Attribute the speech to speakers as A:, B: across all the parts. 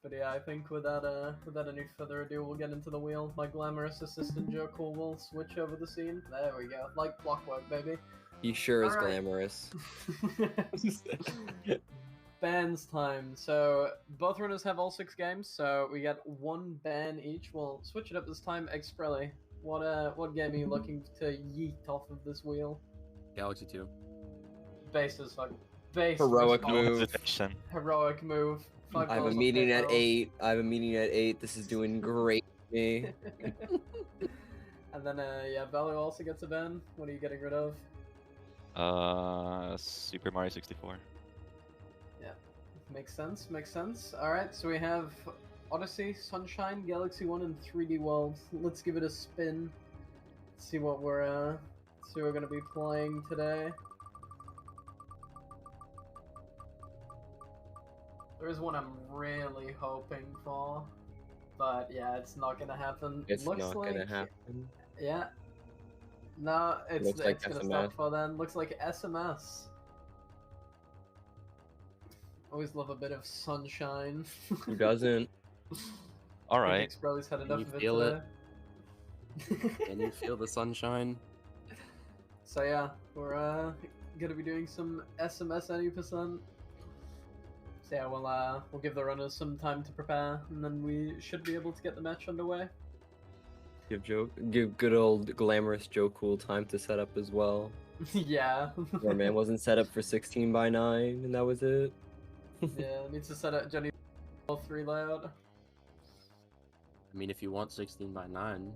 A: But yeah, I think without any further ado, we'll get into the wheel. My glamorous assistant Joe Cool will switch over the scene. There we go, like clockwork, baby.
B: He sure is
A: All right.
B: glamorous.
A: Bans time. So both runners have all 6 games, so we get 1 ban each. We'll switch it up this time. Expreli, what game are you looking to yeet off of this wheel?
C: Galaxy 2.
A: Base as fuck. Base
B: Heroic
A: response.
B: move.
D: Hesitation.
A: Heroic move.
B: I have a meeting at 8. This is doing great for me.
A: And then yeah, Vallu also gets a ban. What are you getting rid of?
D: Super Mario 64.
A: Yeah, makes sense. Makes sense. All right, so we have Odyssey, Sunshine, Galaxy 1, and 3D World. Let's give it a spin. See what we're gonna be playing today. There is one I'm really hoping for, but yeah, it's not gonna happen.
B: It's
A: Looks
B: not
A: like,
B: gonna happen.
A: Yeah. No, it's
B: Looks like
A: gonna
B: SMS.
A: stop for then. Looks like SMS. Always love a bit of sunshine.
B: Who doesn't?
D: All right.
A: Expreli's had
C: Can
A: enough
C: you
A: of it
C: feel
A: today.
C: Can you feel the sunshine?
A: So yeah, we're gonna be doing some SMS any %. So yeah, we'll give the runners some time to prepare, and then we should be able to get the match underway.
B: Give good old glamorous Joe Cool time to set up as well.
A: Yeah.
B: Our man wasn't set up for 16 by 9, and that was it.
A: Yeah, needs to set up Johnny 3 layout.
C: I mean, if you want 16 by 9.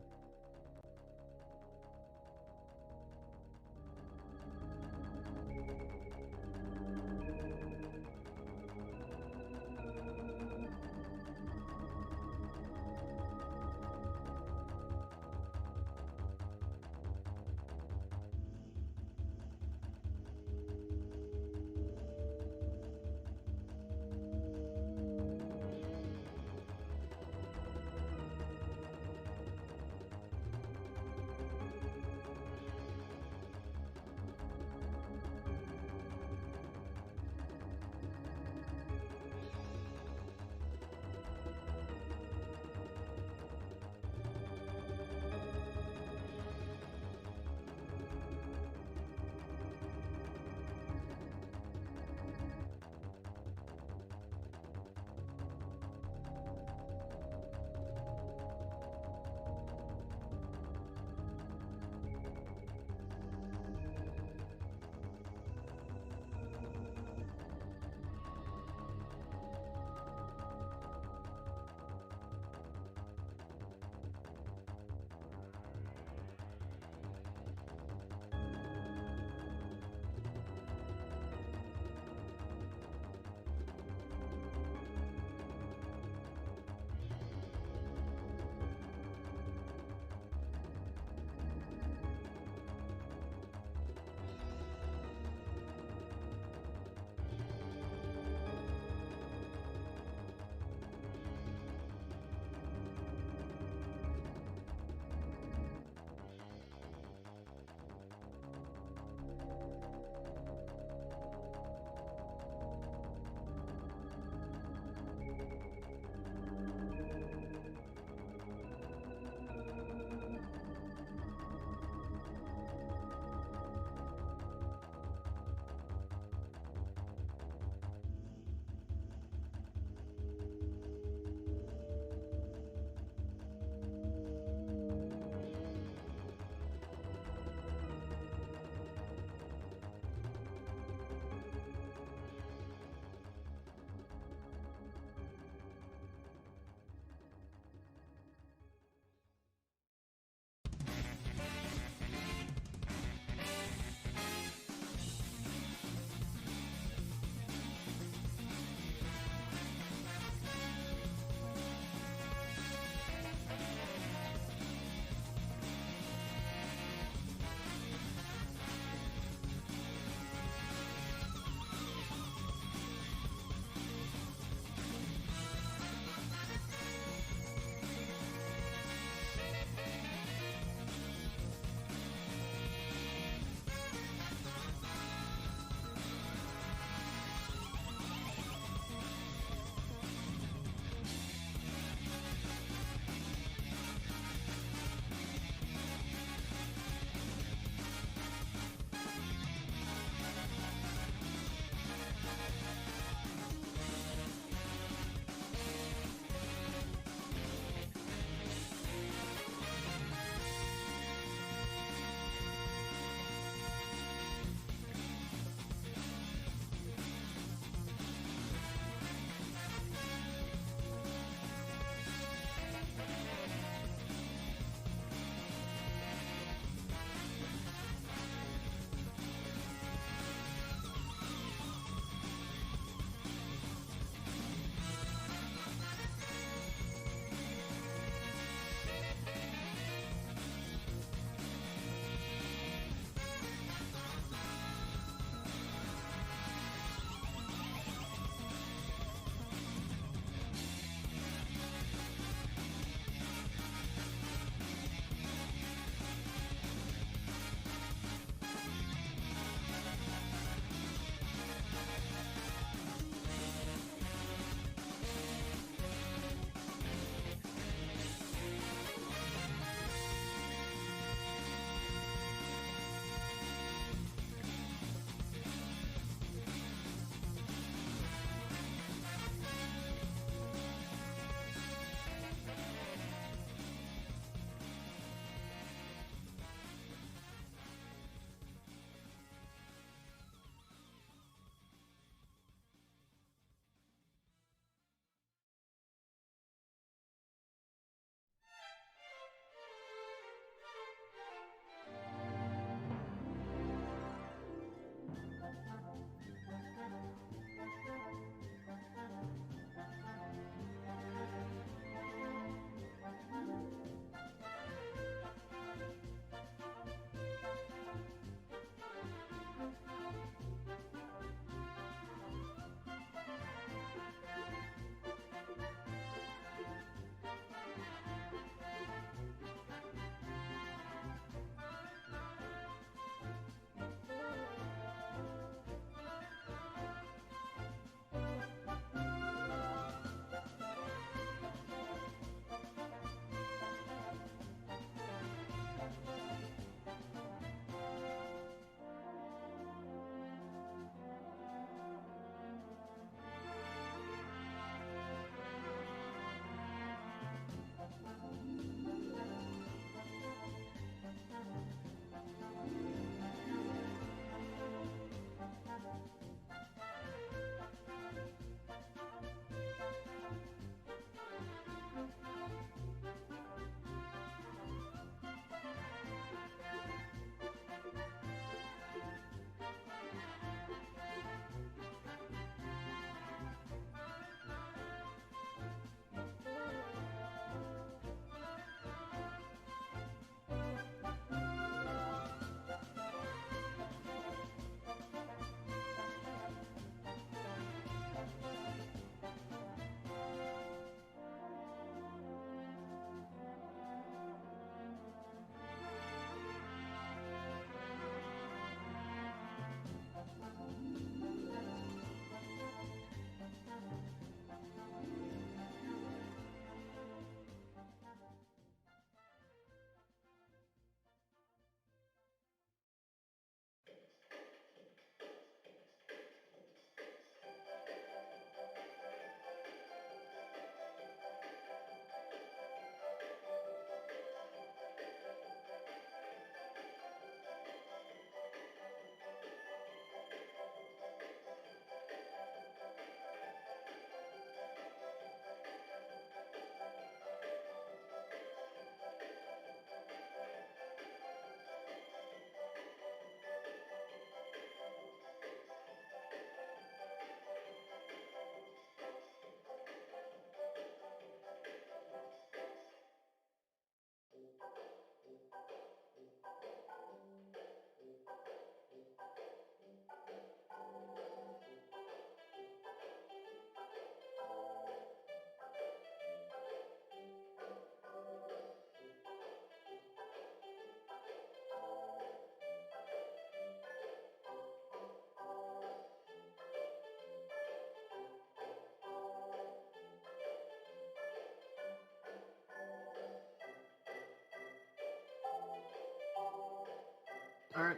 A: Alright,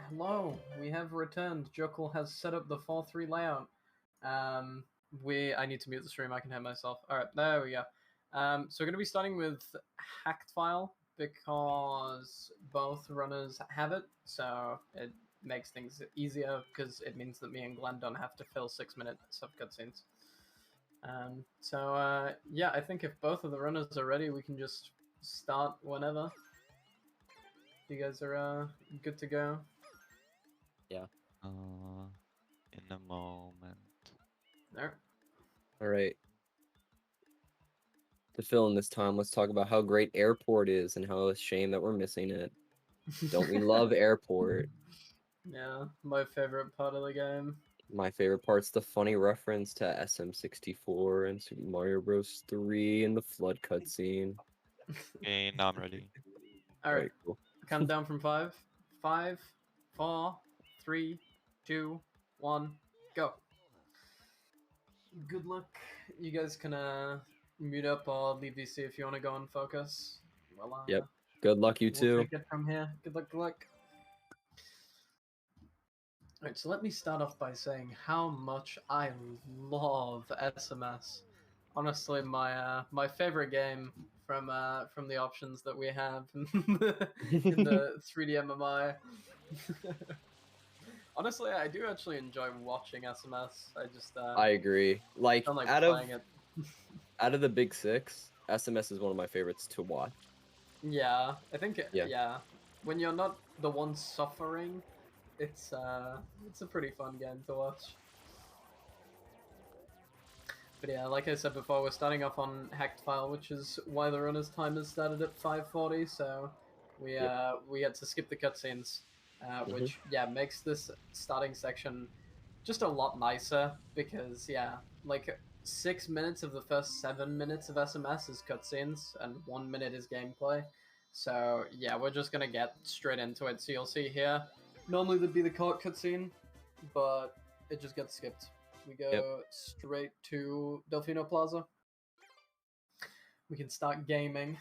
A: hello, we have returned. Jokel has set up the 4-3 layout. I need to mute the stream, I can hear myself. Alright, there we go. So we're going to be starting with hacked file because both runners have it, so it makes things easier because it means that me and Glenn don't have to fill 6 minutes of cutscenes. Yeah, I think if both of the runners are ready, we can just start whenever. You guys are good to go.
D: In a moment.
A: There.
B: All right. To fill in this time, let's talk about how great Airport is and how it's a shame that we're missing it. Don't we love Airport?
A: Yeah, my favorite part of the game.
B: My favorite part's the funny reference to SM64 and Super Mario Bros. 3 and the flood cutscene.
D: Okay, now I'm ready.
A: All right,
B: cool.
A: count down from 5. 5, 4, 3, 2, 1, go. Good luck. You guys can mute up or leave VC if you want to go and focus. Well,
B: Yep. Good luck, you
A: we'll
B: too.
A: take it from here. Good luck, good luck. Alright, so let me start off by saying how much I love SMS. Honestly, my favorite game from the options that we have in the 3D MMI. Honestly, I do actually enjoy watching SMS. I just
B: I agree. Like,
A: don't like
B: out
A: playing
B: of
A: it.
B: the big six, SMS is one of my favorites to watch.
A: Yeah, I think
B: Yeah.
A: yeah. When you're not the one suffering, it's a pretty fun game to watch. But yeah, like I said before, we're starting off on hacked file, which is why the runner's time is started at 5:40. So we we had to skip the cutscenes, which yeah makes this starting section just a lot nicer because yeah, like 6 minutes of the first 7 minutes of SMS is cutscenes and 1 minute is gameplay. So yeah, we're just gonna get straight into it. So you'll see here, normally there'd be the court cutscene, but it just gets skipped. We go straight to Delfino Plaza. We can start gaming.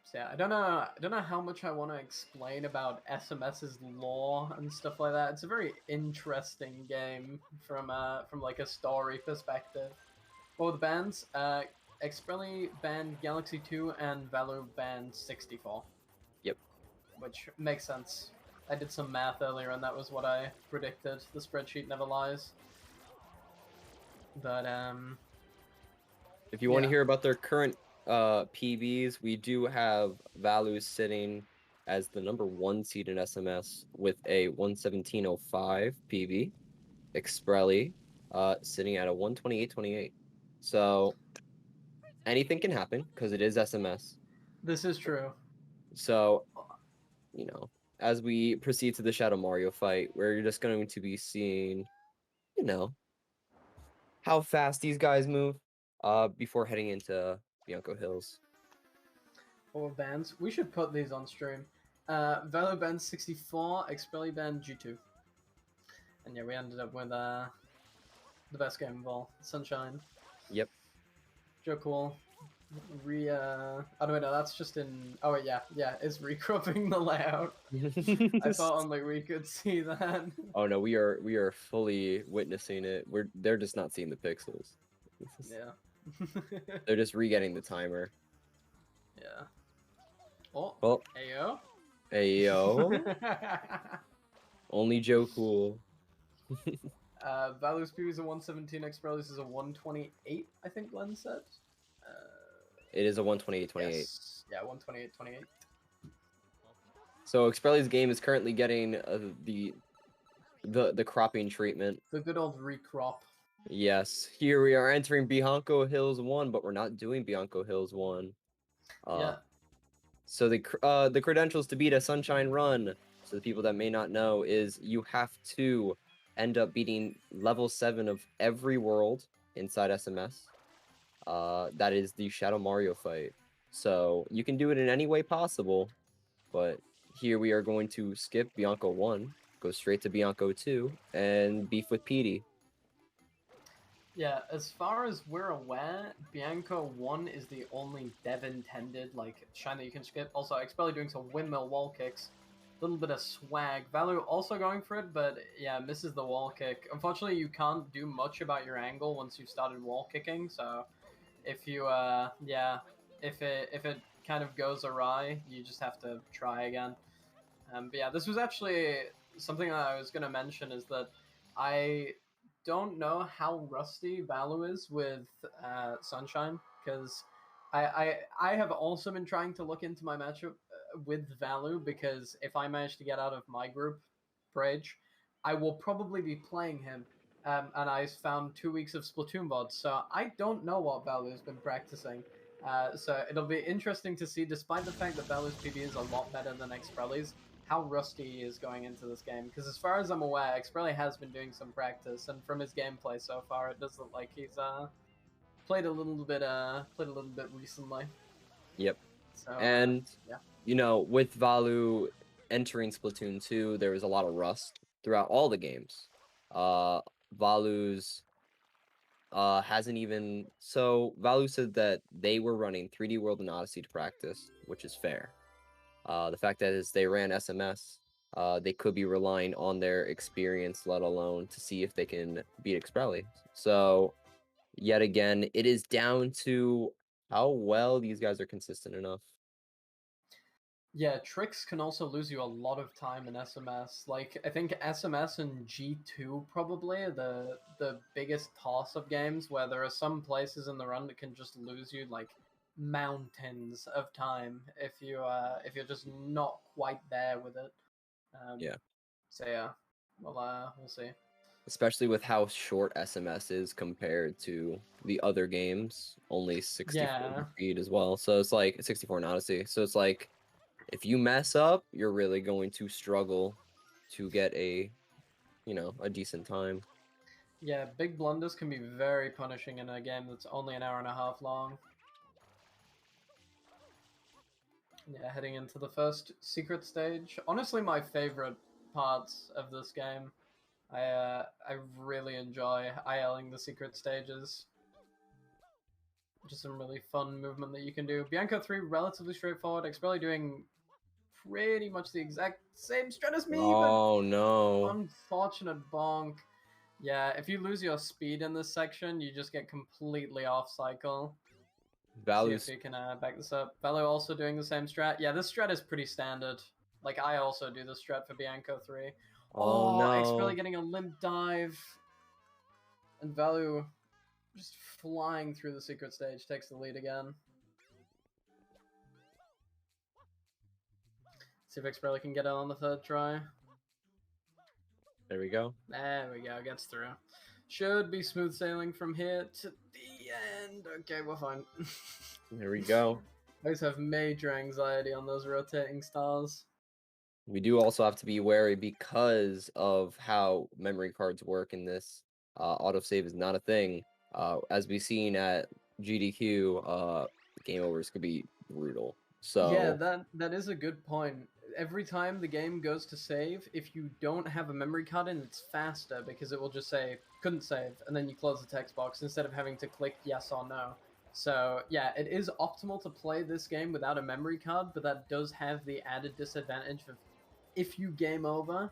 A: So yeah, I don't know how much I want to explain about SMS's lore and stuff like that. It's a very interesting game from like a story perspective. What were the bands? Expreli banned Galaxy 2 and Vallu banned 64.
B: Yep.
A: Which makes sense. I did some math earlier and that was what I predicted. The spreadsheet never lies. But
B: if you want to hear about their current PBs, we do have Vallu sitting as the #1 seed in SMS with a 117.05 PB. Expreli sitting at a 128.28. So anything can happen because it is SMS.
A: This is true.
B: So, you know, as we proceed to the Shadow Mario fight, we're just going to be seeing, you know, how fast these guys move before heading into Bianco Hills.
A: Or bands. We should put these on stream. Velo band 64, Expreli band G2. And yeah, we ended up with the best game of all, Sunshine.
B: Yep.
A: Joe Cool. Oh no, that's just in. Oh wait, yeah, it's recropping the layout. I thought only we could see that.
B: Oh no, we are fully witnessing it. They're just not seeing the pixels.
A: Yeah.
B: They're just re-getting the timer.
A: Yeah. Oh.
B: Well.
A: Ayo.
B: Ayo. Only Joe Cool.
A: Value's PB is a 117, Expreli's is a 128, I think Glenn said.
B: It is a 128.28.
A: Yes. Yeah, 128.28.
B: So Expreli's game is currently getting the cropping treatment.
A: The good old recrop.
B: Yes. Here we are entering Bianco Hills 1, but we're not doing Bianco Hills 1.
A: Yeah.
B: So the credentials to beat a Sunshine Run, so the people that may not know, is you have to end up beating level 7 of every world inside SMS. That is the Shadow Mario fight. So you can do it in any way possible, but here we are going to skip Bianco 1, go straight to Bianco 2, and beef with Petey.
A: Yeah, as far as we're aware, Bianco 1 is the only dev intended like shine that you can skip. Also, Expreli doing some windmill wall kicks. A little bit of swag. Value also going for it, but yeah, misses the wall kick. Unfortunately, you can't do much about your angle once you've started wall kicking, so if you yeah, if it kind of goes awry, you just have to try again. But yeah, this was actually something that I was going to mention is that I don't know how rusty Vallu is with Sunshine because I have also been trying to look into my matchup with Vallu because if I manage to get out of my group, Brage, I will probably be playing him. And I found 2 weeks of Splatoon VODs, so I don't know what Vallu has been practicing. So it'll be interesting to see, despite the fact that Vallu's PB is a lot better than Expreli's, how rusty he is going into this game. Because as far as I'm aware, Expreli has been doing some practice, and from his gameplay so far, it does look like he's played a little bit recently.
B: Yep.
A: So
B: And
A: yeah,
B: you know, with Vallu entering Splatoon 2, there was a lot of rust throughout all the games. Valu's hasn't even Vallu said that they were running 3D World and Odyssey to practice, which is fair. The fact that is they ran SMS, they could be relying on their experience, let alone to see if they can beat Expreli. So yet again, it is down to how well these guys are consistent enough.
A: yeah, tricks can also lose you a lot of time in SMS. Like I think SMS and G2 probably are the biggest toss of games where there are some places in the run that can just lose you like mountains of time if you're just not quite there with it.
B: Yeah.
A: So yeah, we'll see.
B: Especially with how short SMS is compared to the other games, only 64
A: Yeah,
B: speed as well. So it's like 64 in Odyssey. So it's like if you mess up, you're really going to struggle to get a, a decent time.
A: yeah, big blunders can be very punishing in a game that's only an hour and a half long. Yeah, heading into the first secret stage. Honestly, my favorite parts of this game. I really enjoy ILing the secret stages. Just some really fun movement that you can do. Bianco 3, relatively straightforward. Expreli doing pretty much the exact same strat as me, but
B: Oh no.
A: unfortunate bonk. Yeah, if you lose your speed in this section, you just get completely off cycle. See if
B: Values.
A: we can back this up. Vallu also doing the same strat. Yeah, this strat is pretty standard. Like, I also do this strat for Bianco 3.
B: Oh
A: Oh,
B: no.
A: Expreli getting a limp dive. And Vallu just flying through the secret stage takes the lead again. See if Expreli can get it on the third try.
B: There we go.
A: There we go, gets through. Should be smooth sailing from here to the end. Okay, we're fine.
B: There we go.
A: I always have major anxiety on those rotating stars.
B: We do also have to be wary because of how memory cards work in this. Autosave is not a thing. As we've seen at GDQ, game overs could be brutal.
A: Yeah,
B: So
A: that is a good point. Every time the game goes to save, if you don't have a memory card in, it's faster because it will just say couldn't save, and then you close the text box instead of having to click yes or no. So yeah, it is optimal to play this game without a memory card, but that does have the added disadvantage of if you game over,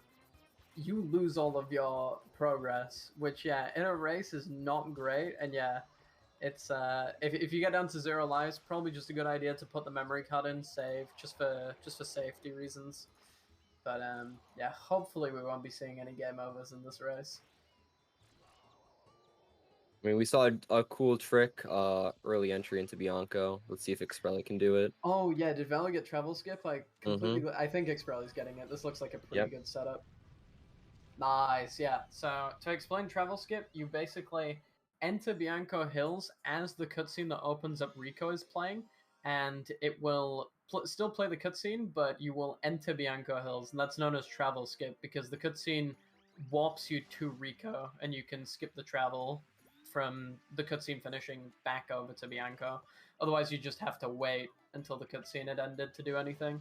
A: you lose all of your progress, which yeah, in a race is not great, and yeah, it's if you get down to 0 lives, probably just a good idea to put the memory card in, save just for safety reasons. But yeah, hopefully we won't be seeing any game overs in this race.
B: I mean, we saw a cool trick, early entry into Bianco. Let's see if Expreli can do it.
A: Oh yeah, did Valor get travel skip? I completely.
B: Mm-hmm.
A: I think Expreli's getting it. This looks like a pretty
B: Yep.
A: good setup. Nice, yeah. So to explain travel skip, you basically enter Bianco Hills as the cutscene that opens up Rico is playing, and it will still play the cutscene, but you will enter Bianco Hills, and that's known as travel skip because the cutscene warps you to Rico, and you can skip the travel from the cutscene finishing back over to Bianco. Otherwise, you just have to wait until the cutscene had ended to do anything.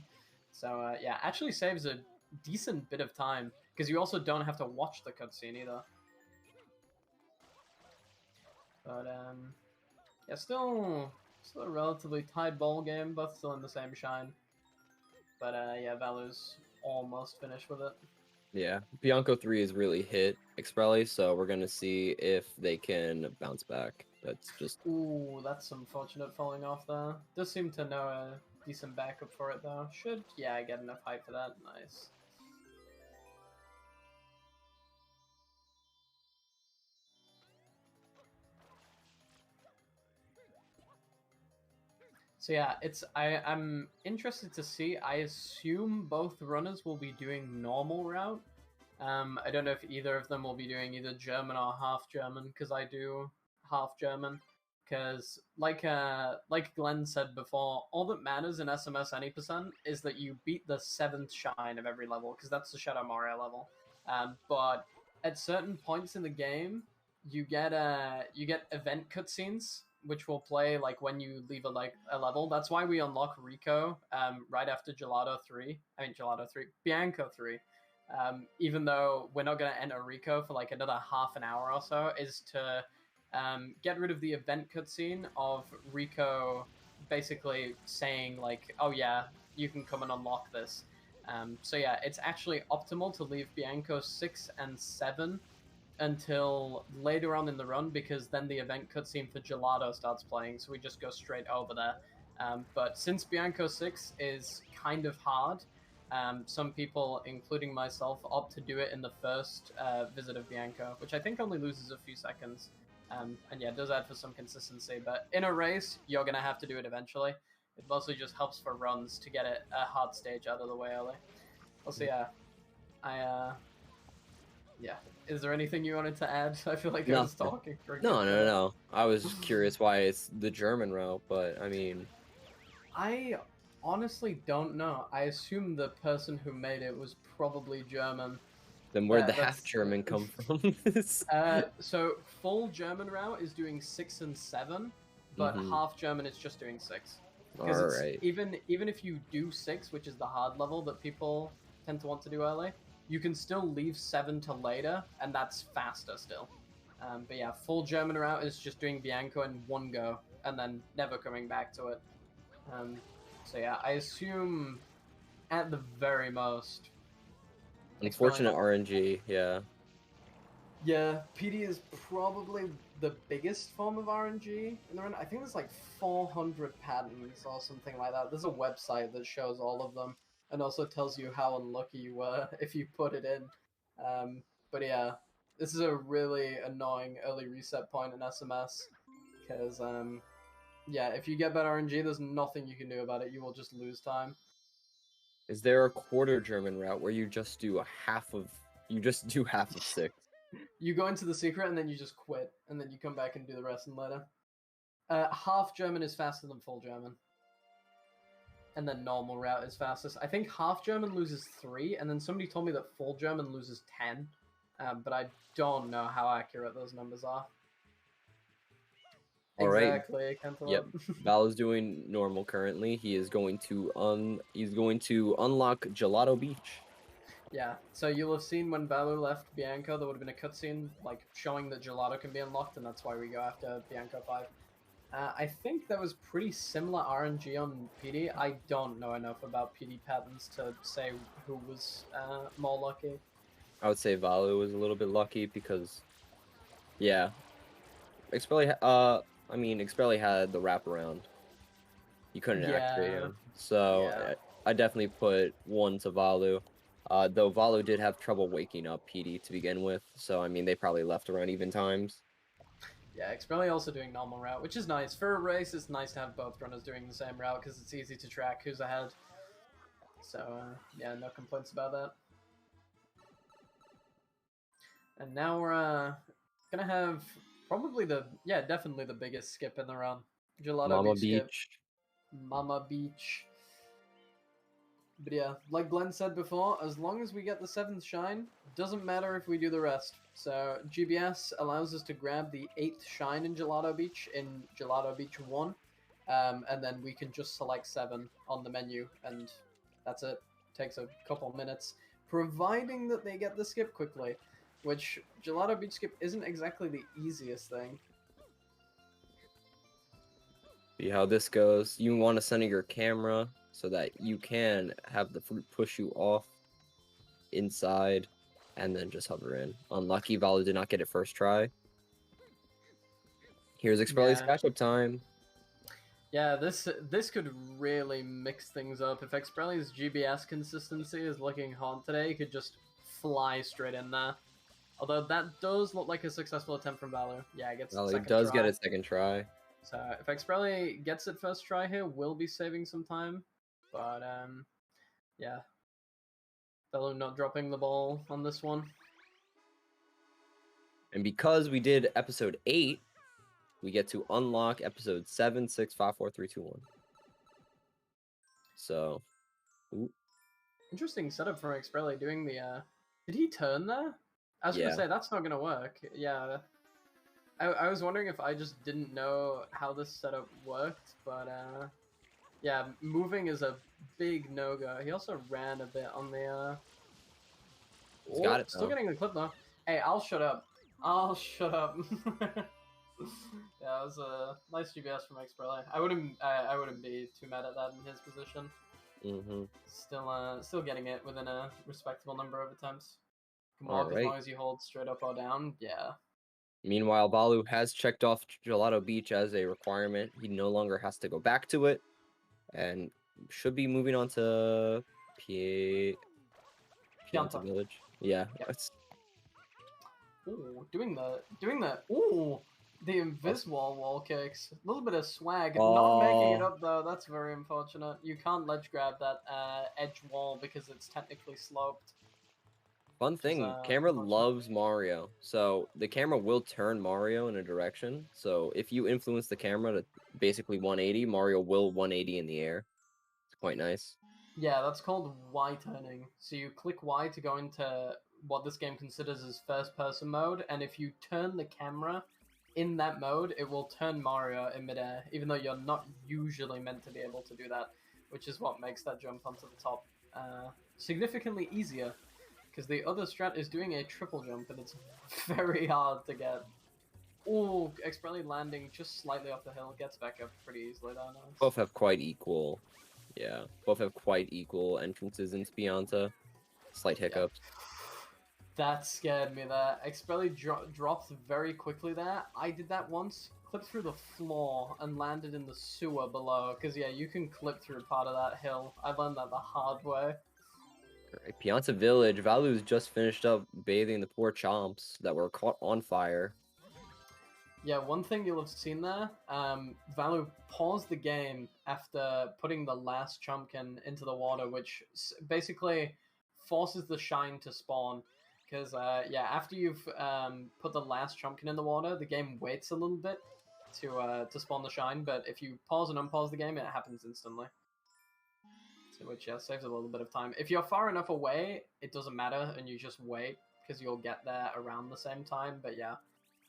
A: So yeah, actually saves a decent bit of time because you also don't have to watch the cutscene either. But yeah, still a relatively tight ball game, both still in the same shine. But yeah, Vallu's almost finished with it.
B: Yeah, Bianco 3 has really hit Expreli, so we're gonna see if they can bounce back. That's just
A: Ooh, that's unfortunate falling off there. Does seem to know a decent backup for it though. Should, yeah, get enough height for that. Nice. So yeah, I'm interested to see. I assume both runners will be doing normal route. I don't know if either of them will be doing either German or half German, because I do half German. Because like Glenn said before, all that matters in SMS any percent is that you beat the 7th shine of every level, because that's the Shadow Mario level. But at certain points in the game, you get event cutscenes which will play like when you leave a level. That's why we unlock Rico right after Gelato 3, Bianco 3. Even though we're not going to enter Rico for like another half an hour or so, is to get rid of the event cutscene of Rico basically saying like, oh yeah, you can come and unlock this. So yeah, it's actually optimal to leave Bianco 6 and 7 until later on in the run, because then the event cutscene for Gelato starts playing, so we just go straight over there. But since Bianco 6 is kind of hard, some people, including myself, opt to do it in the first visit of Bianco, which I think only loses a few seconds. And yeah, it does add for some consistency, but in a race, you're going to have to do it eventually. It mostly just helps for runs to get a hard stage out of the way early. Also, yeah, yeah. Is there anything you wanted to add? I feel like I was
B: nothing.
A: talking for a
B: No,
A: good
B: no,
A: bit.
B: no. I was just curious why it's the German route, but I mean,
A: I honestly don't know. I assume the person who made it was probably German.
B: then where'd the half
A: That's
B: German come from?
A: so full German route is doing 6 and 7, but
B: Mhm.
A: half German is just doing 6.
B: All
A: Because it's
B: right.
A: even if you do 6, which is the hard level that people tend to want to do early, you can still leave 7 to later, and that's faster still. But yeah, full German route is just doing Bianco in one go, and then never coming back to it. So yeah, I assume at the very most,
B: Unfortunate RNG, yeah.
A: yeah, PD is probably the biggest form of RNG in the run. I think there's like 400 patterns or something like that. There's a website that shows all of them and also tells you how unlucky you were if you put it in. But yeah, this is a really annoying early reset point in SMS because yeah, if you get bad RNG, there's nothing you can do about it. You will just lose time.
B: Is there a quarter German route where you just do half of 6?
A: You go into the secret and then you just quit, and then you come back and do the rest and later. Half German is faster than full German. And then normal route is fastest. I think half German loses 3, and then somebody told me that full German loses 10. But I don't know how accurate those numbers are.
B: All right.
A: Exactly,
B: Yep. Val is doing normal currently. He is going to unlock Gelato Beach.
A: Yeah, so you'll have seen when Vallu left Bianco, there would have been a cutscene like showing that Gelato can be unlocked, and that's why we go after Bianco 5. I think that was pretty similar RNG on PD. I don't know enough about PD patterns to say who was more lucky.
B: I would say Vallu was a little bit lucky because, yeah, Expreli had the wraparound. You couldn't activate him, so
A: Yeah.
B: I definitely put 1 to Vallu. Though Vallu did have trouble waking up PD to begin with, so I mean they probably left around even times.
A: Yeah, Expreli also doing normal route, which is nice. For a race, it's nice to have both runners doing the same route because it's easy to track who's ahead. So, yeah, no complaints about that. And now we're gonna have probably definitely the biggest skip in the run. Gelato
B: Mama
A: Beach skip.
B: Beach.
A: Mama Beach. But yeah, like Glenn said before, as long as we get the 7th shine, doesn't matter if we do the rest. So GBS allows us to grab the 8th shine in Gelato Beach in Gelato Beach 1, and then we can just select 7 on the menu, and that's it. Takes a couple minutes, providing that they get the skip quickly, which Gelato Beach skip isn't exactly the easiest thing.
B: See how this goes. You want to center your camera so that you can have the fruit push you off inside and then just hover in. Unlucky, Vallu did not get it first try. Here's Expreli's
A: Yeah.
B: catch-up time.
A: Yeah, this could really mix things up. If Expreli's GBS consistency is looking hot today, he could just fly straight in there. Although that does look like a successful attempt from Valor. Yeah, it gets
B: Vallu
A: second
B: does
A: try.
B: get a second try.
A: So if Expreli gets it first try here, we'll be saving some time. But yeah. Valor not dropping the ball on this one.
B: And because we did episode 8, we get to unlock episode 7, 6, 5, 4, 3, 2, 1. So, ooh,
A: Interesting setup from Expreli doing the did he turn there? I was
B: Yeah.
A: gonna say that's not gonna work. Yeah. I was wondering if I just didn't know how this setup worked, but yeah, moving is a big no-go. He also ran a bit on the
B: He's got it,
A: still
B: though.
A: getting the clip though. Hey, I'll shut up. I'll shut up. Yeah, it was a nice GBS from Expreli. I wouldn't be too mad at that in his position.
B: Mm-hmm.
A: Still getting it within a respectable number of attempts. Can walk as
B: Alright.
A: long as you hold straight up or down. Yeah.
B: Meanwhile, Vallu has checked off Gelato Beach as a requirement. He no longer has to go back to it, and should be moving on to Pianta
A: Pianta.
B: Village. Yeah,
A: Yep.
B: that's
A: Ooh, doing the the invis wall kicks. A little bit of swag. Not
B: Oh.
A: making it up though. That's very unfortunate. You can't ledge grab that edge wall because it's technically sloped.
B: fun thing. Camera
A: Unfortunate.
B: loves Mario, so the camera will turn Mario in a direction. So if you influence the camera to basically 180, Mario will 180 in the air. It's quite nice.
A: Yeah, that's called Y turning. So you click Y to go into what this game considers as first person mode, and if you turn the camera in that mode, it will turn Mario in midair, even though you're not usually meant to be able to do that, which is what makes that jump onto the top significantly easier, because the other strat is doing a triple jump, and it's very hard to get. Ooh, Expreli landing just slightly off the hill, gets back up pretty easily though. Nice.
B: Both have quite equal. Yeah, both have quite equal entrances into Pianta. Slight hiccups.
A: That scared me there. Expreli dropped very quickly there. I did that once, clipped through the floor and landed in the sewer below. Because, yeah, you can clip through part of that hill. I learned that the hard way.
B: Alright, Pianta Village. Valu's just finished up bathing the poor chomps that were caught on fire.
A: Yeah, one thing you'll have seen there, Vallu paused the game after putting the last chumpkin into the water, which basically forces the shine to spawn. Because, yeah, after you've put the last chumpkin in the water, the game waits a little bit to spawn the shine, but if you pause and unpause the game, it happens instantly. So, which, yeah, saves a little bit of time. If you're far enough away, it doesn't matter, and you just wait, because you'll get there around the same time, but yeah.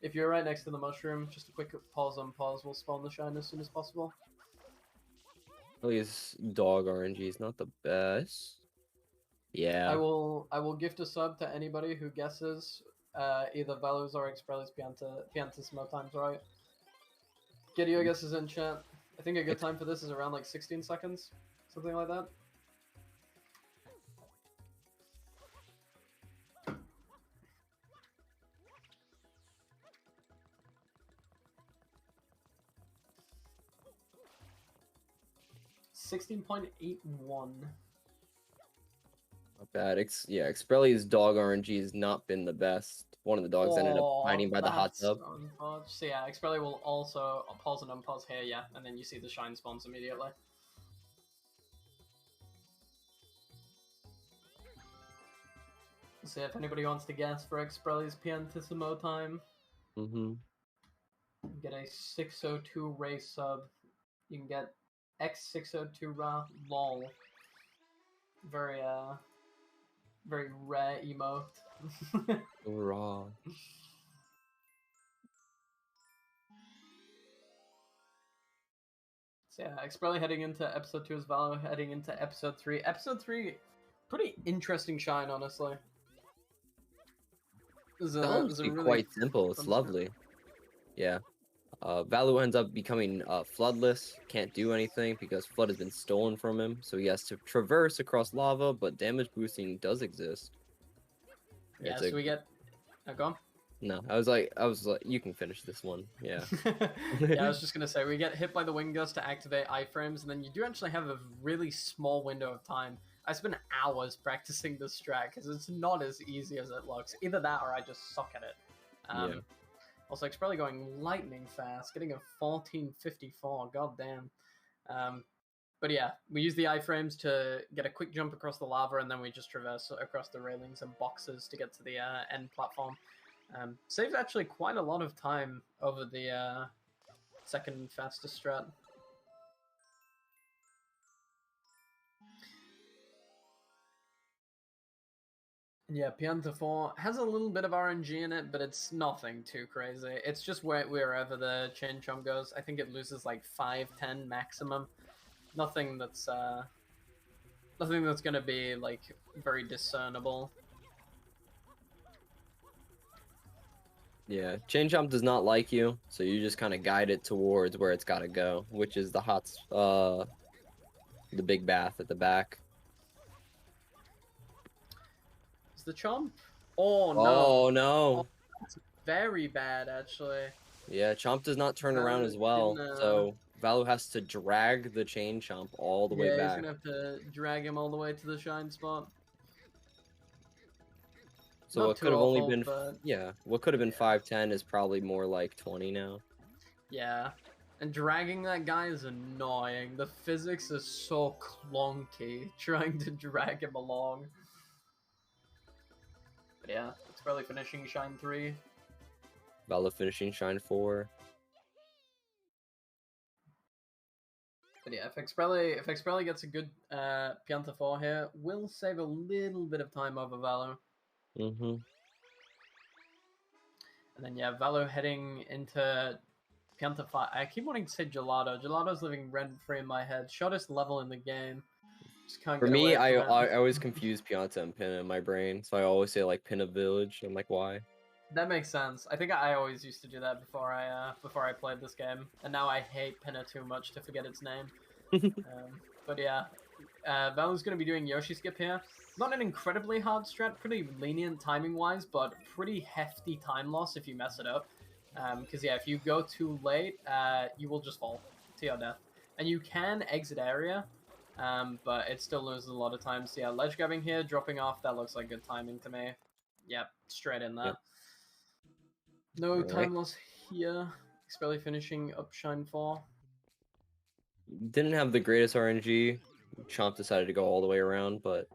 A: If you're right next to the mushroom, just a quick pause, unpause will spawn the shine as soon as possible.
B: Really, his dog RNG is not the best. Yeah.
A: I will gift a sub to anybody who guesses either Vallu's or Expreli's Pianta Smoke times right. Get your guesses in chat. I think a good time for this is around like 16 seconds, something like that. $16.81.
B: Not bad. Expreli's dog RNG has not been the best. One of the dogs ended up hiding by the hot tub.
A: So yeah, Expreli will also pause and unpause here, yeah, and then you see the shine spawns immediately. See if anybody wants to guess for Expreli's Piantissimo time.
B: Mm-hmm.
A: Get a 602 race sub. You can get X602 lol. Very very rare emote.
B: Raw.
A: So yeah, Expreli heading into episode 2 as Vallo heading into episode 3. Episode 3, pretty interesting shine, honestly. It was
B: Sounds
A: a really
B: quite simple. It's
A: fun
B: lovely. Yeah. Vallu ends up becoming floodless, can't do anything because flood has been stolen from him, so he has to traverse across lava, but damage boosting does exist.
A: Yeah,
B: It's
A: so we get. Go on.
B: No, I was like, you can finish this one. Yeah.
A: Yeah, I was just gonna say we get hit by the wind gust to activate iframes, and then you do actually have a really small window of time. I spent hours practicing this strat because it's not as easy as it looks. Either that or I just suck at it.
B: Yeah.
A: Also, Expreli going lightning fast, getting a 1454. God damn. But yeah, we use the iframes to get a quick jump across the lava, and then we just traverse across the railings and boxes to get to the end platform. Saves actually quite a lot of time over the second fastest strat. Yeah, Pianta 4 has a little bit of RNG in it, but it's nothing too crazy. It's just wherever the chain chomp goes. I think it loses like 5-10 maximum. Nothing that's gonna be like very discernible.
B: Yeah, chain jump does not like you, so you just kind of guide it towards where it's got to go, which is the big bath at the back.
A: Is the chomp? Oh no!
B: Oh no!
A: Oh, that's very bad, actually.
B: Yeah, chomp does not turn around as well, so Vallu has to drag the chain chomp all the way
A: Yeah,
B: back.
A: he's gonna have to drag him all the way to the shine spot.
B: So
A: Not
B: what
A: too
B: could have only
A: awful,
B: been
A: but
B: what could have been 510 is probably more like 20 now.
A: yeah. And dragging that guy is annoying. The physics is so clunky trying to drag him along. But yeah, it's probably finishing Shine 3.
B: Vallu finishing Shine 4.
A: But yeah, if Expreli gets a good Pianta 4 here, we'll save a little bit of time over Valor.
B: Mm-hmm.
A: And then yeah, Valor heading into Pianta 5. I keep wanting to say Gelato. Gelato's living rent-free in my head. Shortest level in the game. Just can't
B: For
A: get
B: me,
A: away from it.
B: I always confuse Pianta and Pinna in my brain, so I always say like Pinna Village. I'm like, why?
A: That makes sense. I think I always used to do that before I played this game, and now I hate Pinna too much to forget its name. But yeah, Val's going to be doing Yoshi Skip here. Not an incredibly hard strat, pretty lenient timing-wise, but pretty hefty time loss if you mess it up. Because yeah, if you go too late, you will just fall to your death. And you can exit area, but it still loses a lot of time. So yeah, ledge grabbing here, dropping off, that looks like good timing to me. Yep, straight in there.
B: Yep.
A: No time loss here. Expreli finishing up Shine 4.
B: Didn't have the greatest RNG. Chomp decided to go all the way around, but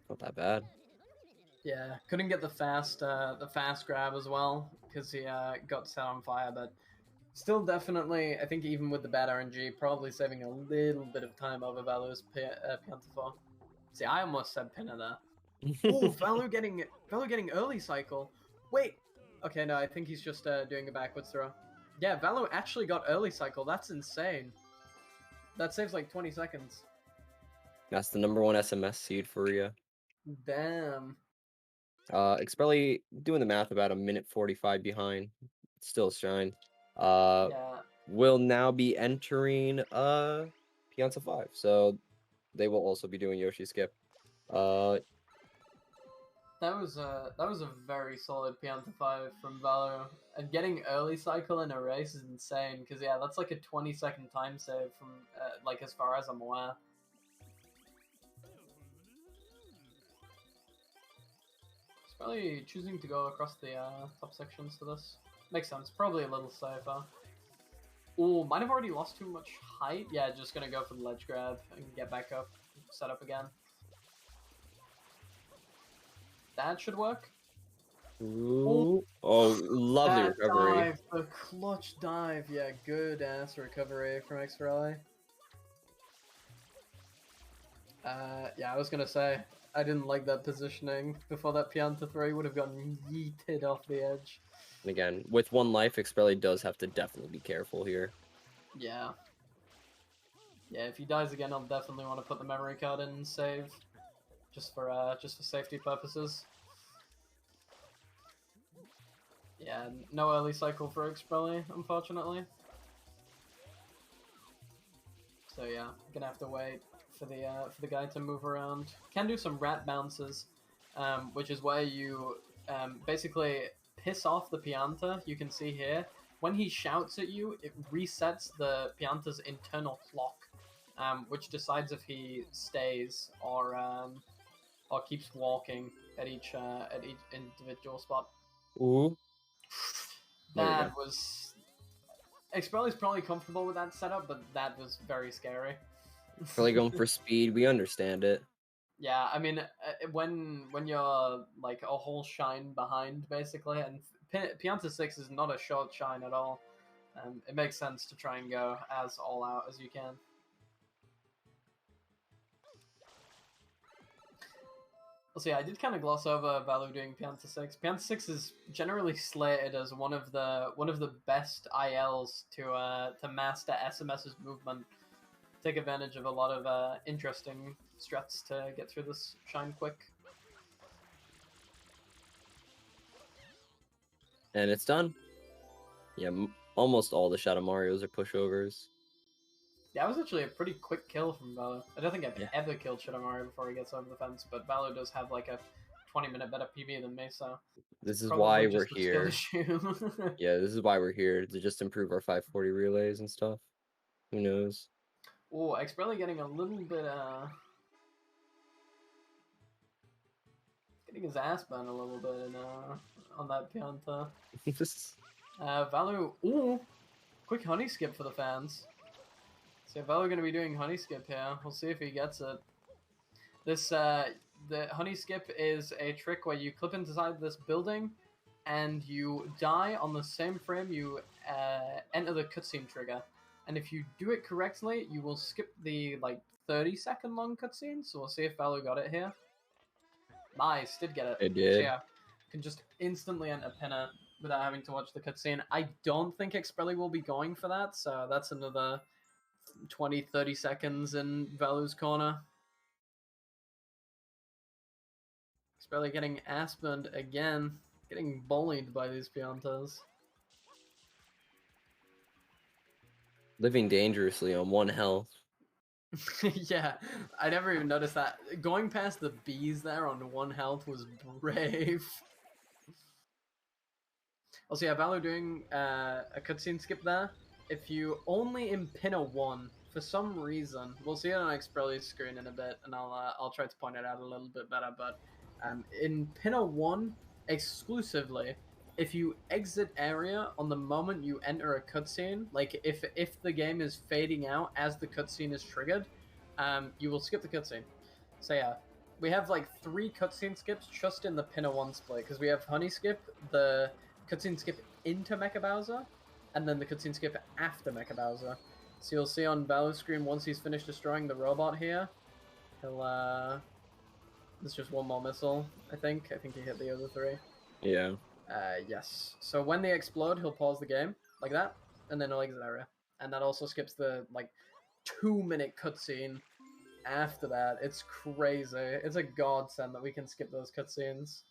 B: not that bad.
A: Yeah, couldn't get the fast grab as well because he got set on fire, but still definitely, I think even with the bad RNG, probably saving a little bit of time over Valu's Pianta 4. See, I almost said Pinna there. Oh, Vallu getting early cycle. Wait, okay, no, I think he's just doing a backwards throw. Yeah, Vallu actually got early cycle. That's insane. That saves like 20 seconds.
B: That's the #1 SMS seed for you.
A: Damn.
B: Expreli doing the math about a minute 45 behind. Still Shine.
A: Yeah.
B: Will now be entering Pianta 5. So they will also be doing Yoshi Skip.
A: That was a very solid Pianta 5 from Valor. And getting early cycle in a race is insane because yeah, that's like a 20-second time save from like as far as I'm aware. It's probably choosing to go across the top sections for this. Makes sense. Probably a little safer. Oh, might have already lost too much height. Yeah, just gonna go for the ledge grab and get back up, set up again. That should work.
B: Ooh. Oh, lovely
A: That
B: recovery.
A: dive, the clutch dive. Yeah, good ass recovery from Expreli. Yeah, I was gonna say, I didn't like that positioning before that Pianta 3 would have gotten yeeted off the edge.
B: And again, with 1 life, Expreli does have to definitely be careful here.
A: Yeah. Yeah, if he dies again, I'll definitely want to put the memory card in and save. Just for safety purposes. Yeah, no early cycle for Expreli, unfortunately. So yeah, gonna have to wait for the guy to move around. Can do some rat bounces, which is where you basically piss off the Pianta. You can see here when he shouts at you, it resets the Pianta's internal clock, which decides if he stays or keeps walking at each individual spot.
B: Ooh. There we go.
A: That was Expreli's probably comfortable with that setup, but that was very scary.
B: Probably going for speed. We understand it.
A: Yeah, I mean, when you're like a whole shine behind, basically, and Pianta 6 is not a short shine at all, it makes sense to try and go as all out as you can. Well, see, I did kind of gloss over Vallu doing Pianta 6. Pianta 6 is generally slated as one of the best ILs to master SMS's movement. Take advantage of a lot of interesting strats to get through this shine quick.
B: And it's done. Yeah, almost all the Shadow Marios are pushovers.
A: Yeah, that was actually a pretty quick kill from Vallu. I don't think I've
B: Yeah.
A: ever killed Shadow Mario before he gets over the fence, but Vallu does have like a 20-minute better PB than me, so
B: This is
A: probably
B: why
A: just
B: we're
A: a skill
B: here.
A: issue.
B: Yeah, this is why we're here, to just improve our 540 relays and stuff. Who knows?
A: Oh, Expreli getting a little bit getting his ass burned a little bit in, on that Pianta. Vallu, ooh, quick honey skip for the fans. So Vallu gonna be doing honey skip here. We'll see if he gets it. This the honey skip is a trick where you clip inside this building, and you die on the same frame you enter the cutscene trigger. And if you do it correctly, you will skip the like 30-second long cutscene. So we'll see if Vallu got it here. Nice, did get it.
B: I did.
A: So yeah, can just instantly enter pinner without having to watch the cutscene. I don't think Expreli will be going for that, so that's another 20-30 seconds in Vallu's corner. Expreli getting ass burned again, getting bullied by these Piantas.
B: Living dangerously on 1 health.
A: Yeah, I never even noticed that. Going past the bees there on 1 health was brave. Also, yeah, Vallu doing a cutscene skip there. If you only impin a 1, for some reason, we'll see it on Expreli's screen in a bit, and I'll try to point it out a little bit better, but in pin a 1, exclusively, if you exit area on the moment you enter a cutscene, like if the game is fading out as the cutscene is triggered, you will skip the cutscene. So yeah, we have like 3 cutscene skips just in the pin a 1 split, because we have honey skip, the cutscene skip into Mecha Bowser, and then the cutscene skip after Mecha Bowser. So you'll see on Vallu's screen, once he's finished destroying the robot here, he'll, there's just 1 more missile, I think. I think he hit the other 3.
B: Yeah.
A: Yes. So when they explode, he'll pause the game, like that, and then he'll exit area. And that also skips the, like, 2-minute cutscene after that. It's crazy. It's a godsend that we can skip those cutscenes.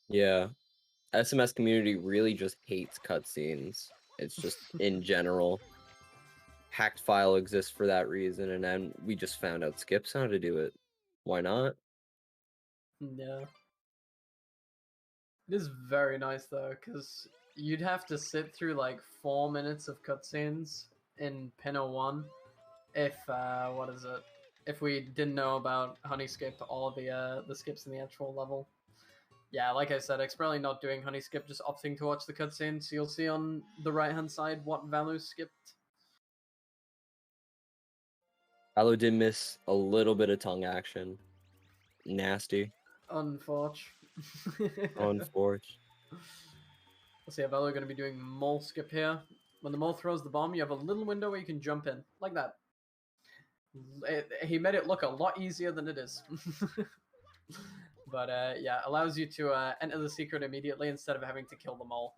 B: Yeah. SMS community really just hates cutscenes. It's just in general. Hacked file exists for that reason, and then we just found out skips how to do it. Why not?
A: Yeah. It is very nice though, because you'd have to sit through like 4 minutes of cutscenes in Pinot 1 if what is it? If we didn't know about Honey Skip or the skips in the actual level. Yeah, like I said, Expreli not doing Honey Skip, just opting to watch the cutscenes. So you'll see on the right hand side what Vallu skipped.
B: Vallu did miss a little bit of tongue action. Nasty.
A: Unfortunate.
B: Unfortunate.
A: Let's see, Vallu going to be doing mole skip here. When the mole throws the bomb, you have a little window where you can jump in, like that. He made it look a lot easier than it is. But yeah, allows you to enter the secret immediately instead of having to kill them all.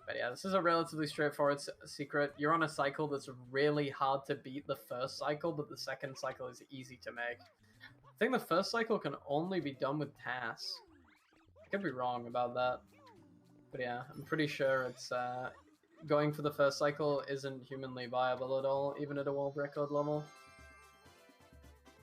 A: But yeah, this is a relatively straightforward secret. You're on a cycle that's really hard to beat the first cycle, but the second cycle is easy to make. I think the first cycle can only be done with TAS. I could be wrong about that. But yeah, I'm pretty sure it's going for the first cycle isn't humanly viable at all, even at a world record level.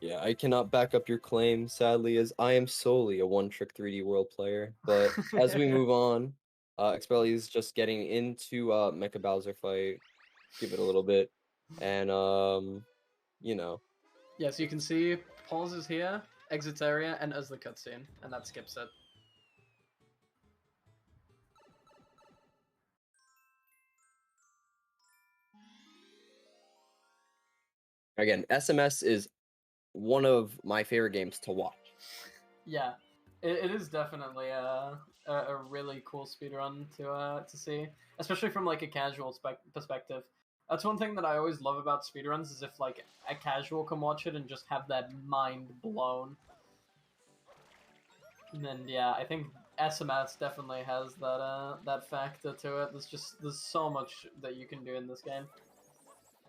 B: Yeah, I cannot back up your claim, sadly, as I am solely a one-trick 3D World player. But as we move on, Expreli is just getting into Mecha Bowser fight. Give it a little bit, and you know,
A: Yeah, so you can see pauses here, exits area, enters the cutscene, and that skips it.
B: again, SMS is one of my favorite games to watch.
A: Yeah, it is definitely a really cool speedrun to see, especially from like a casual perspective. That's one thing that I always love about speedruns is if like a casual can watch it and just have that mind blown. And then yeah, I think SMS definitely has that factor to it. There's so much that you can do in this game.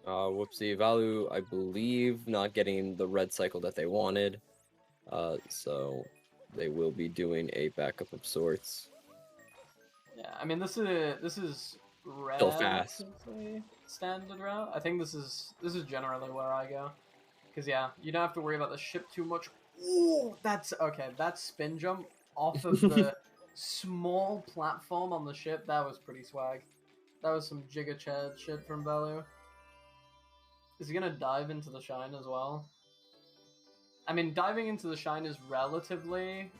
B: Whoopsie, Vallu, I believe, not getting the red cycle that they wanted. So they will be doing a backup of sorts.
A: Yeah, I mean this is
B: Still fast.
A: relatively standard route. I think this is generally where I go, because yeah, you don't have to worry about the ship too much. Ooh, that's okay. That spin jump off of the small platform on the ship, that was pretty swag. That was some Giga Chad shit from Vallu. Is he gonna dive into the shine as well? I mean, diving into the shine is relatively,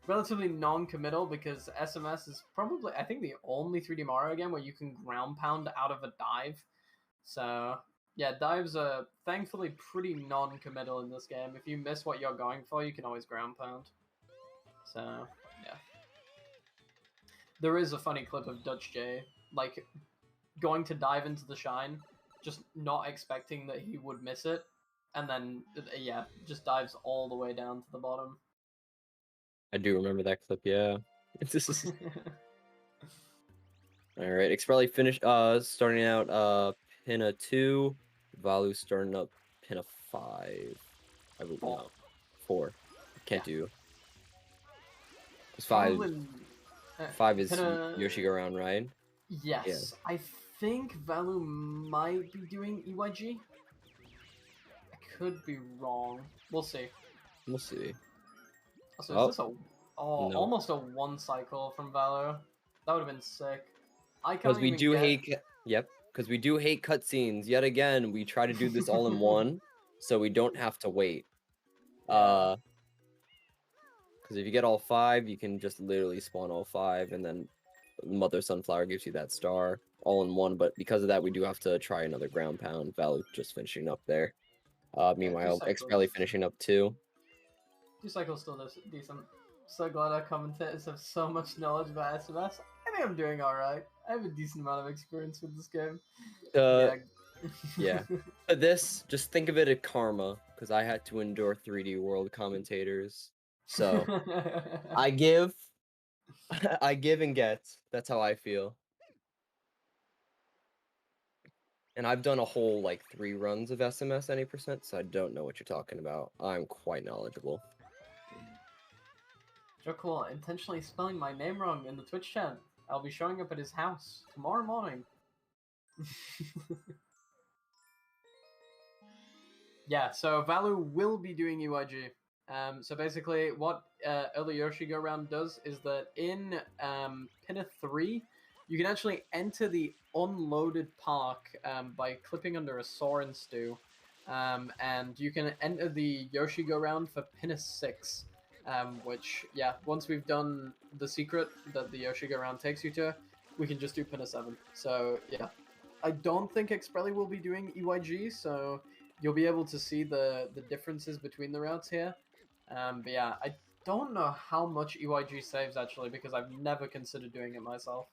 A: relatively non-committal because SMS is probably, I think, the only 3D Mario game where you can ground pound out of a dive. So, yeah, dives are thankfully pretty non-committal in this game. If you miss what you're going for, you can always ground pound. So, yeah. There is a funny clip of Dutch J, like, going to dive into the shine, just not expecting that he would miss it, and then, yeah, just dives all the way down to the bottom.
B: I do remember that clip, yeah. Alright, Expreli finished starting out pin a 2, Vallu starting up pin a 5. I believe no. 4. Can't do. It's 5.
A: Probably,
B: 5 is
A: Pinna-
B: Yoshi go around, right?
A: Yes, I think Vallu might be doing EYG. I could be wrong. We'll see.
B: We'll see.
A: So
B: Oh,
A: is this a
B: no.
A: almost a one cycle from Vallu? That would have been sick. I can't
B: Because we
A: even
B: do
A: get...
B: hate yep, because we do hate cutscenes. Yet again, we try to do this all in one, so we don't have to wait.
A: Yeah.
B: Because if you get all 5, you can just literally spawn all 5, and then Mother Sunflower gives you that star all in one. But because of that, we do have to try another ground pound. Vallu just finishing up there. Meanwhile, Expreli finishing up too.
A: 2 cycles still decent. So glad our commentators have so much knowledge about SMS. I think I'm doing alright. I have a decent amount of experience with this game.
B: Yeah. This, just think of it as karma, because I had to endure 3D World commentators. So, I give and get. That's how I feel. And I've done a whole, like, 3 runs of SMS any percent, so I don't know what you're talking about. I'm quite knowledgeable.
A: Joe intentionally spelling my name wrong in the Twitch chat. I'll be showing up at his house tomorrow morning. Yeah, so Vallu will be doing UIG. So basically, what early Yoshi Go Round does is that in Pinna 3, you can actually enter the unloaded park by clipping under a Soren stew. And you can enter the Yoshi Go Round for Pinna 6. Which, yeah, once we've done the secret that the Yoshi Go Round takes you to, we can just do Pinna 7. So, yeah. I don't think Expreli will be doing EYG, so you'll be able to see the differences between the routes here. But yeah, I don't know how much EYG saves, actually, because I've never considered doing it myself.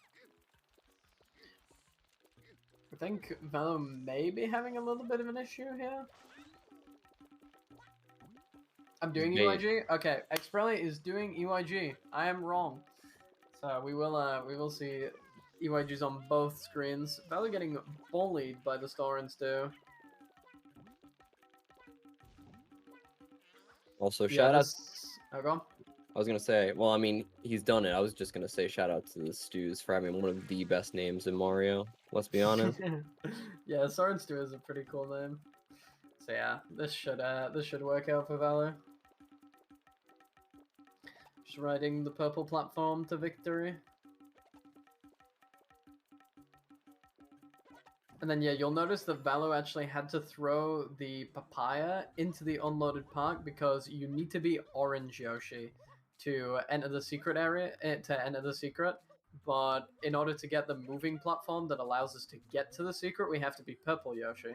A: I think Vallu may be having a little bit of an issue here. I'm doing EYG? Okay, Expreli is doing EYG. I am wrong. So we will see EYGs on both screens. Vallu getting bullied by the Storins too.
B: Also, shout out.
A: Oh, go on.
B: I was gonna say, well, I mean, he's done it. I was just gonna say shout out to the Stews for having one of the best names in Mario. Let's be honest.
A: Yeah, Sword Stew is a pretty cool name. So yeah, this should work out for Valor. Just riding the purple platform to victory. And then yeah, you'll notice that Valor actually had to throw the papaya into the unloaded park because you need to be orange Yoshi to enter the secret area, to enter the secret. But in order to get the moving platform that allows us to get to the secret, we have to be purple Yoshi.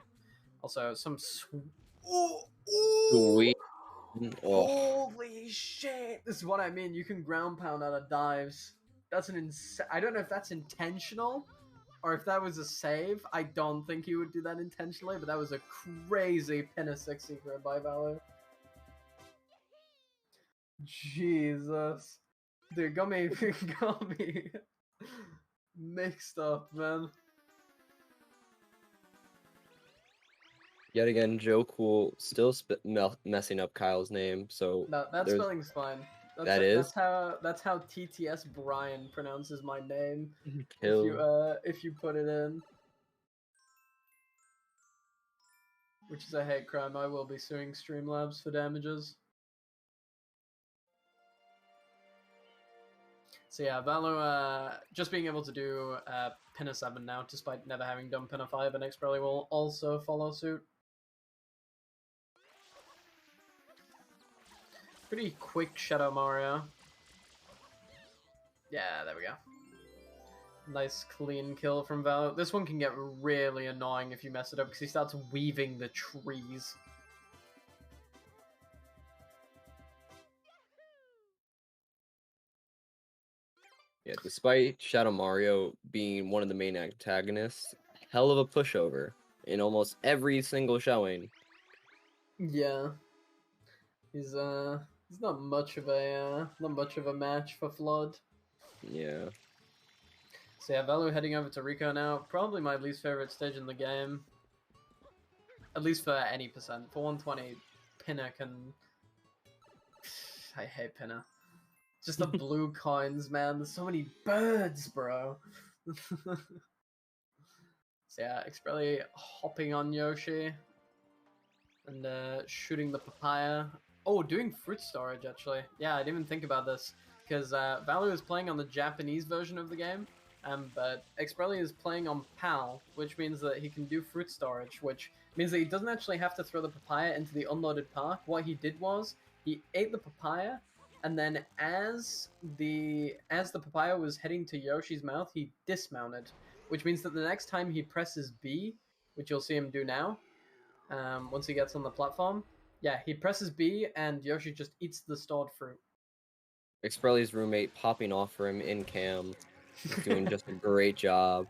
A: Also, some ooh, ooh,
B: Sweet. Oh,
A: holy shit! This is what I mean. You can ground pound out of dives. That's an I don't know if that's intentional or if that was a save. I don't think he would do that intentionally, but that was a crazy pin a 6 secret by Valor. Jesus. Dude, got me, got me mixed up, man.
B: yet again, Joe Cool still messing up Kyle's name. So
A: No, that
B: there's
A: spelling's fine.
B: that is
A: That's how TTS Brian pronounces my name.
B: kill.
A: If you put it in. Which is a hate crime. I will be suing Streamlabs for damages. So yeah, Vallo, just being able to do Pinner 7 now, despite never having done Pinner 5, and Expreli will also follow suit. Pretty quick Shadow Mario. Yeah, there we go. Nice clean kill from Vallo. This one can get really annoying if you mess it up, because he starts weaving the trees.
B: Yeah, despite Shadow Mario being one of the main antagonists, hell of a pushover in almost every single showing.
A: Yeah. He's not much of a match for Flood.
B: Yeah.
A: So yeah, Valor heading over to Rico now. Probably my least favorite stage in the game. At least for any percent. For 120, Pinner can... I hate Pinner. Just the blue coins, man. There's so many birds, bro. So yeah, Expreli hopping on Yoshi. And shooting the papaya. Oh, doing fruit storage, actually. Yeah, I didn't even think about this. Because Valor is playing on the Japanese version of the game. But Expreli is playing on PAL, which means that he can do fruit storage, which means that he doesn't actually have to throw the papaya into the unloaded park. What he did was, he ate the papaya, and then as the papaya was heading to Yoshi's mouth, he dismounted. Which means that the next time he presses B, which you'll see him do now, once he gets on the platform, yeah, he presses B and Yoshi just eats the stored fruit.
B: Expreli's roommate popping off for him in cam. Doing just a great job.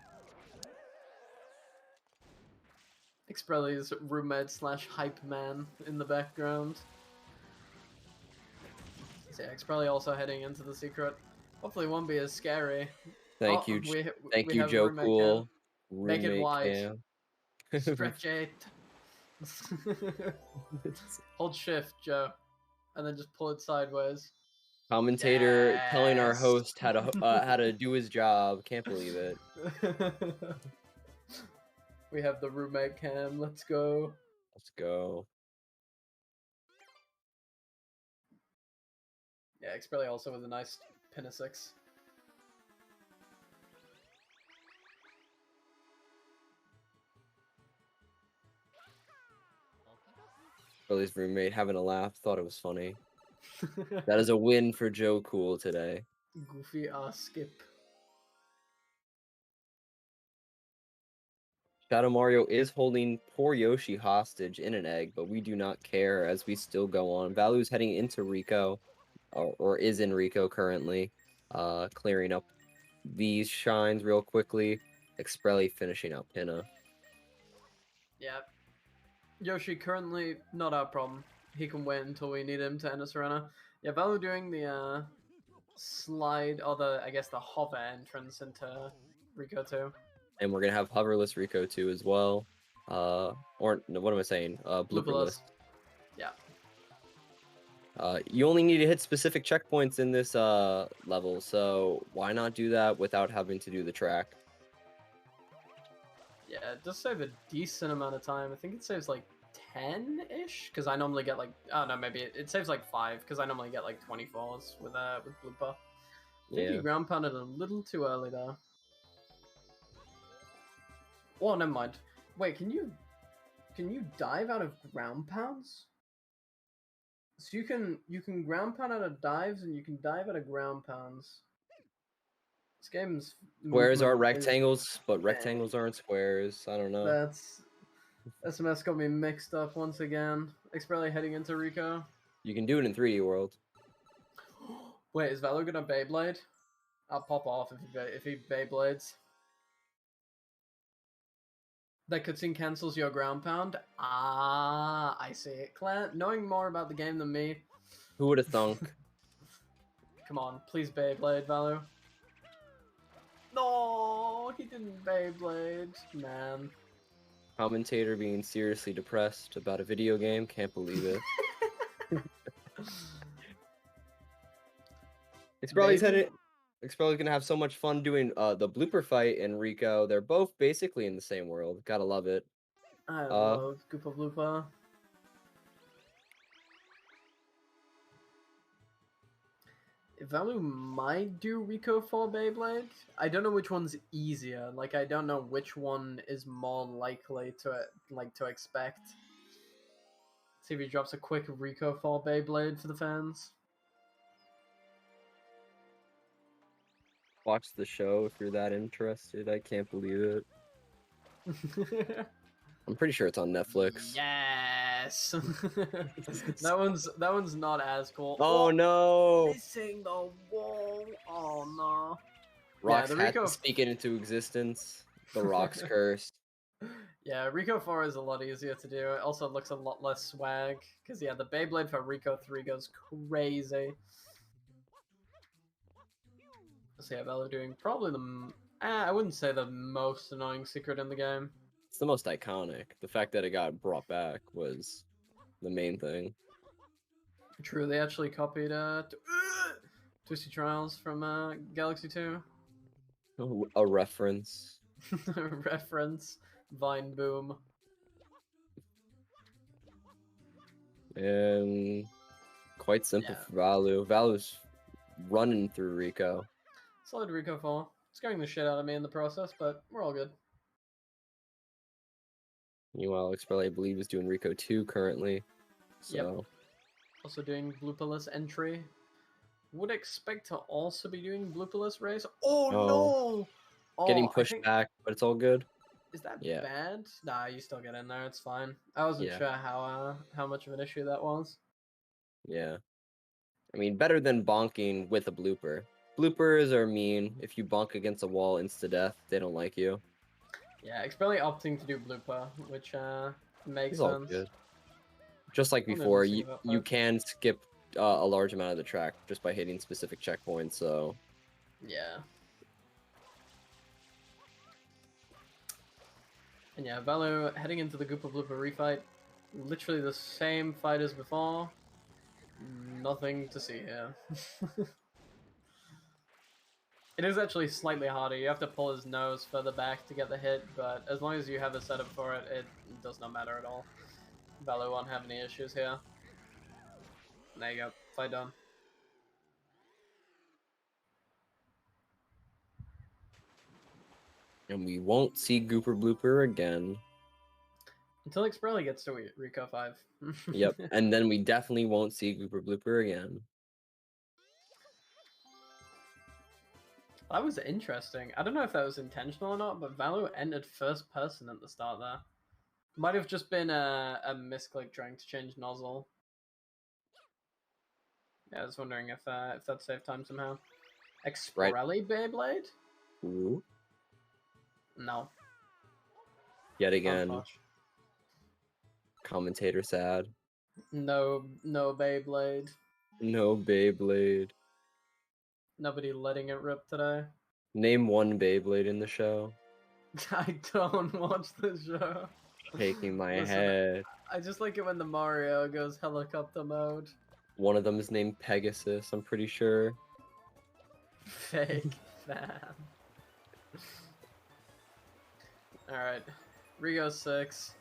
A: Expreli's roommate slash hype man in the background. So yeah, Expreli also heading into the secret. Hopefully it won't be as scary.
B: Thank
A: Oh,
B: you, thank
A: we
B: you,
A: have
B: Joe
A: roommate
B: Cool.
A: cam. Make it
B: Roommate
A: wide.
B: cam.
A: Stretch it. Hold shift, Joe. And then just pull it sideways.
B: Commentator telling our
A: Yes.
B: host how to do his job. Can't believe it.
A: We have the roommate cam. Let's go.
B: Let's go.
A: Yeah, Expreli also with a nice pin of 6.
B: Expreli's roommate having a laugh. Thought it was funny. That is a win for Joe Cool today.
A: Goofy ass skip.
B: Shadow Mario is holding poor Yoshi hostage in an egg, but we do not care as we still go on. Vallu's heading into Rico, or is in Rico currently, clearing up these shines real quickly. Expreli finishing up Pinna.
A: Yeah. Yoshi currently not our problem. He can wait until we need him to end us arena. Yeah, Vallu doing the slide, or I guess the hover entrance into Rico too.
B: And we're gonna have hoverless Rico too as well. Or no, what am I saying? Blooperless.
A: Yeah.
B: You only need to hit specific checkpoints in this level, so why not do that without having to do the track?
A: Yeah, it does save a decent amount of time. I think it saves like 10-ish, because I normally get like, oh no, maybe it saves like 5, because I normally get like 24s with Blooper. I think
B: Yeah.
A: you ground pounded a little too early though. Oh, never mind. Wait, can you dive out of ground pounds? So you can ground pound out of dives and you can dive out of ground pounds. This game's
B: Squares are
A: movement is
B: rectangles, but
A: insane.
B: rectangles aren't squares. I don't know.
A: That's SMS got me mixed up once again. Expreli heading into Rico.
B: You can do it in 3D World.
A: Wait, is Vallu gonna Beyblade? I'll pop off if he Beyblades. That cutscene cancels your ground pound. Ah, I see it. Claire, knowing more about the game than me.
B: Who would have thunk?
A: Come on, please Beyblade, Vallu. No, he didn't Beyblade, man.
B: Commentator being seriously depressed about a video game. Can't believe it. Expreli's gonna have so much fun doing the blooper fight in Rico. They're both basically in the same world. Gotta love it.
A: I love Koopa Bloopa. Vallu might do Rico for Beyblade. I don't know which one's easier. Like, I don't know which one is more likely to expect. See if he drops a quick Rico for Beyblade for the fans.
B: Watch the show if you're that interested. I can't believe it. I'm pretty sure it's on Netflix.
A: Yes. that one's not as cool.
B: Oh no!
A: Missing the wall. Oh no.
B: Rocks
A: the
B: had
A: Rico
B: to speak it into existence. The Rock's curse.
A: Yeah, Rico 4 is a lot easier to do. It also looks a lot less swag. Because, yeah, the Beyblade for Rico 3 goes crazy. So, yeah, Vallu doing probably I wouldn't say the most annoying secret in the game.
B: It's the most iconic. The fact that it got brought back was the main thing.
A: True, they actually copied Twisty Trials from Galaxy 2.
B: A reference.
A: Reference. Vine Boom.
B: And quite simple
A: Yeah.
B: for Vallu. Vallu's running through Rico.
A: Solid Rico 4. Scaring the shit out of me in the process, but we're all good.
B: Meanwhile, Expreli, I believe, is doing Rico 2 currently. So.
A: Yep. Also doing Blooperless entry. Would expect to also be doing Blooperless race. Oh no! Oh,
B: Getting pushed back, but it's all good.
A: Is that
B: Yeah.
A: bad? Nah, you still get in there. It's fine. I wasn't
B: Yeah.
A: sure how much of an issue that was.
B: Yeah. I mean, better than bonking with a blooper. Bloopers are mean. If you bonk against a wall insta-death, they don't like you.
A: Yeah, Expreli opting to do blooper, which makes
B: It's all
A: sense.
B: good. Just like
A: I'll never
B: before,
A: see
B: you
A: that
B: can skip a large amount of the track just by hitting specific checkpoints, so...
A: Yeah. And yeah, Vallu heading into the Koopa Blooper refight. Literally the same fight as before. Nothing to see here. It is actually slightly harder. You have to pull his nose further back to get the hit, but as long as you have a setup for it, it does not matter at all. Vallu won't have any issues here. There you go. Fight done.
B: And we won't see Gooper Blooper again.
A: Until Expreli gets to Rico 5.
B: Yep, and then we definitely won't see Gooper Blooper again.
A: That was interesting. I don't know if that was intentional or not, but Vallu entered first person at the start there. Might have just been a misclick trying to change nozzle. Yeah, I was wondering if that saved time somehow. Expreli Beyblade?
B: Ooh.
A: No.
B: Yet again,
A: Unfortunate.
B: commentator sad.
A: No Beyblade.
B: No Beyblade.
A: Nobody letting it rip today.
B: Name one Beyblade in the show.
A: I don't watch the show.
B: Shaking my
A: Listen,
B: head.
A: I just like it when the Mario goes helicopter mode.
B: One of them is named Pegasus, I'm pretty sure.
A: Fake fan. Alright. Rigo 6.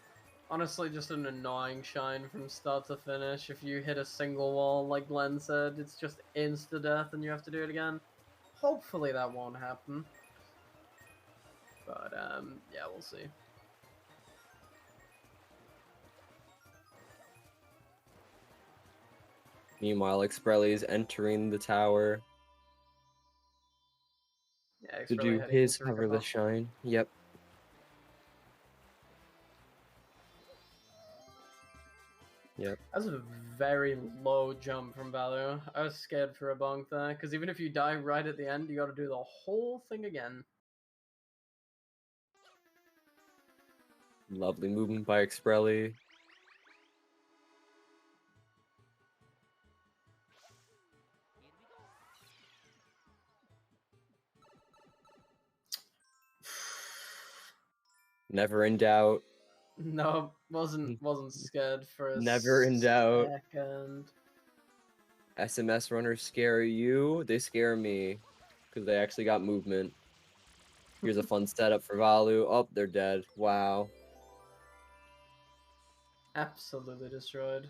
A: Honestly, just an annoying shine from start to finish. If you hit a single wall, like Glenn said, it's just insta-death and you have to do it again. Hopefully that won't happen. But, yeah, we'll see.
B: Meanwhile, Expreli is entering the tower
A: Yeah,
B: to
A: Expreli
B: do
A: heading
B: his
A: into
B: cover the
A: Rico.
B: shine. Yep. Yep.
A: That's a very low jump from Vallu. I was scared for a bonk there, because even if you die right at the end, you gotta do the whole thing again.
B: Lovely movement by Expreli. Never in doubt.
A: No, wasn't scared for a
B: Never in doubt.
A: second.
B: SMS runners scare you. They scare me because they actually got movement. Here's a fun setup for Vallu. Oh, they're dead. Wow.
A: Absolutely destroyed.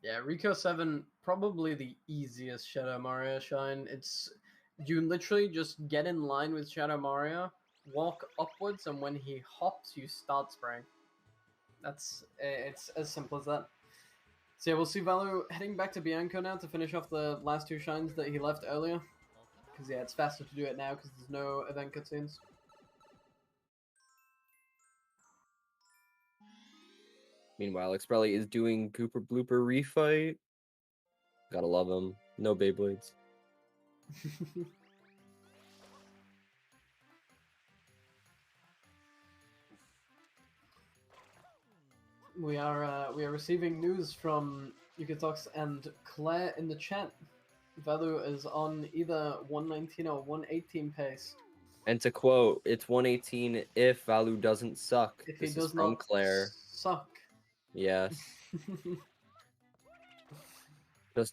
A: Yeah, Rico 7, probably the easiest Shadow Mario shine. It's you literally just get in line with Shadow Mario, walk upwards, and when he hops, you start spraying. It's as simple as that. So yeah, we'll see Vallu heading back to Bianco now to finish off the last two shines that he left earlier. Because yeah, it's faster to do it now because there's no event cutscenes.
B: Meanwhile, Expreli is doing Cooper Blooper refight. Gotta love him. No Beyblades.
A: We are receiving news from Yukitox and Claire in the chat. Vallu is on either 119 or 118 pace.
B: And to quote, it's 118 if Vallu doesn't suck.
A: If
B: This
A: he
B: is
A: does
B: from
A: not
B: Claire.
A: suck.
B: Yes.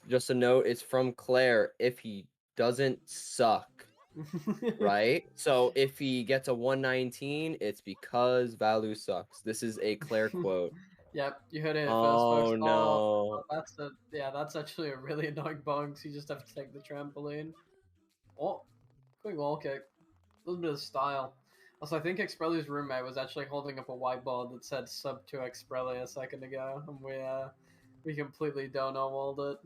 B: Just a note, it's from Claire if he doesn't suck. Right? So if he gets a 119, it's because Vallu sucks. This is a Claire quote.
A: Yep, you heard it first, folks.
B: Oh no.
A: That's actually a really annoying bug. So you just have to take the trampoline. Oh, quick wall kick. A little bit of style. Also, I think Expreli's roommate was actually holding up a whiteboard that said "sub to Expreli" a second ago, and we completely dono walled it.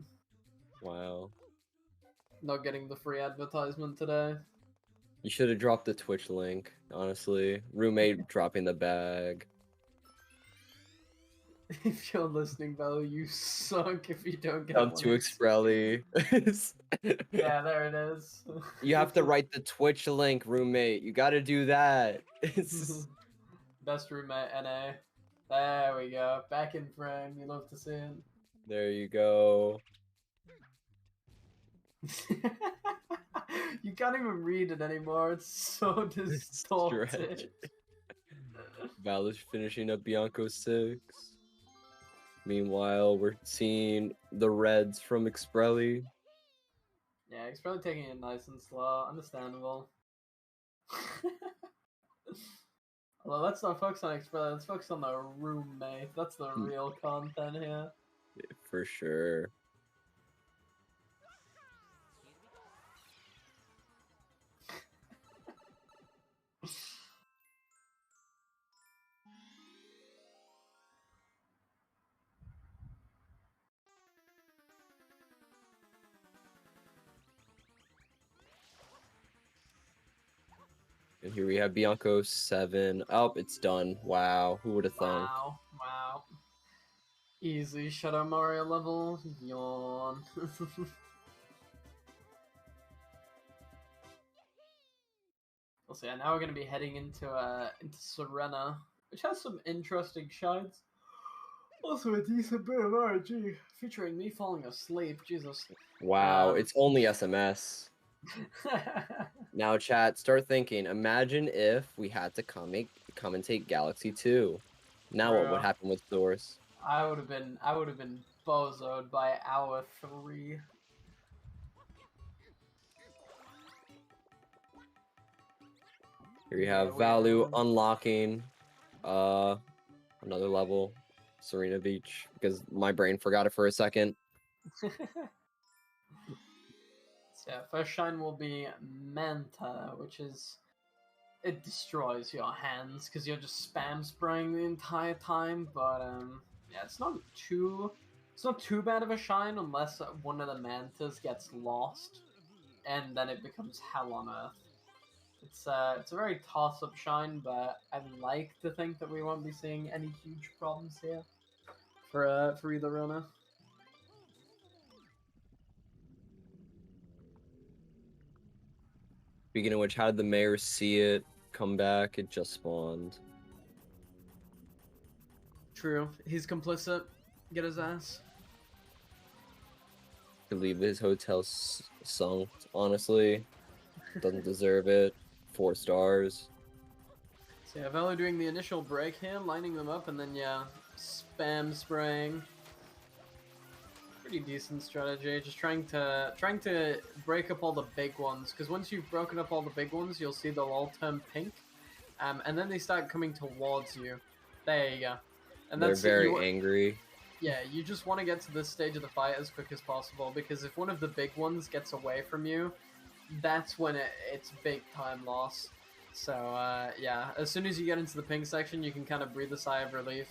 B: Wow.
A: Not getting the free advertisement today.
B: You should have dropped the Twitch link, honestly. Roommate dropping the bag.
A: If you're listening, Vallu, you suck if you don't get
B: Up
A: one.
B: to Expreli.
A: Yeah, there it is.
B: You have to write the Twitch link, roommate. You gotta do that.
A: Best roommate, NA. There we go. Back in frame. You love to see it.
B: There you go.
A: You can't even read it anymore. It's so distorted.
B: Vallu's finishing up Bianco 6. Meanwhile, we're seeing the reds from Expreli.
A: Yeah, he's probably taking it nice and slow. Understandable. Although let's not focus on Expreli. Let's focus on the roommate. That's the real content here.
B: For sure. And here we have Bianco 7. Oh, it's done. Wow. Who would have thought?
A: Wow. Easy Shadow Mario level. Yawn. So yeah, now we're gonna be heading into Serena, which has some interesting shines. Also a decent bit of RNG, featuring me falling asleep. Jesus.
B: Wow. It's only SMS. Now, chat, start thinking. Imagine if we had to commentate Galaxy 2. Now what would
A: Bro.
B: happen with Source?
A: I would have been bozoed by hour 3.
B: Here you
A: Yeah,
B: have
A: we
B: Vallu unlocking another level, Serena Beach, because my brain forgot it for a second.
A: So yeah, first shine will be Manta, which is it destroys your hands because you're just spam spraying the entire time. But yeah, it's not too bad of a shine unless one of the mantas gets lost, and then it becomes hell on earth. It's a very toss-up shine, but I like to think that we won't be seeing any huge problems here for either runner.
B: Speaking of which, how did the mayor see it come back? It just spawned.
A: True, he's complicit. Get his ass.
B: To leave his hotel sunk, honestly. Doesn't deserve it. 4 stars.
A: So yeah, Vallu doing the initial break here, lining them up, and then yeah, spam spraying. Pretty decent strategy. Just trying to break up all the big ones, because once you've broken up all the big ones, you'll see they'll all turn pink, and then they start coming towards you. There you go. And
B: They're
A: that's
B: very angry.
A: Yeah, you just want to get to this stage of the fight as quick as possible, because if one of the big ones gets away from you, that's when it's big time loss. So yeah, as soon as you get into the pink section, you can kind of breathe a sigh of relief,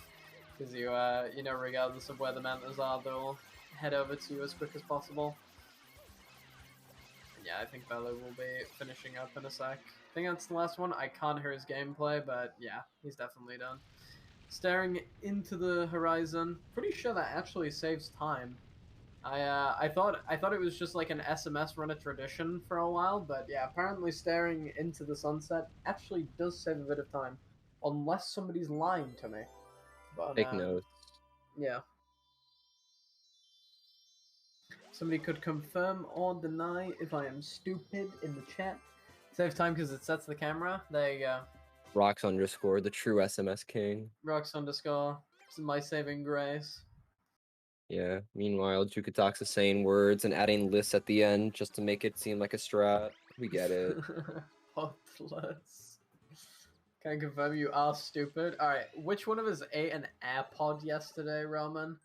A: because you know, regardless of where the mantas are, they'll head over to you as quick as possible. And yeah, I think Vallu will be finishing up in a sec. I think that's the last one. I can't hear his gameplay, but yeah, he's definitely done. Staring into the horizon. Pretty sure that actually saves time. I thought it was just like an SMS run a tradition for a while, but yeah, apparently staring into the sunset actually does save a bit of time, unless somebody's lying to me. But
B: Take notes.
A: yeah, somebody could confirm or deny if I am stupid in the chat. Saves time because it sets the camera. There you go.
B: Rocks underscore the true SMS king.
A: Rocks underscore. This is my saving grace.
B: Yeah. Meanwhile, Jukatox is saying words and adding lists at the end just to make it seem like a strat. We get it.
A: Hopeless. Can I confirm you are stupid? Alright, which one of us ate an AirPod yesterday, Roman?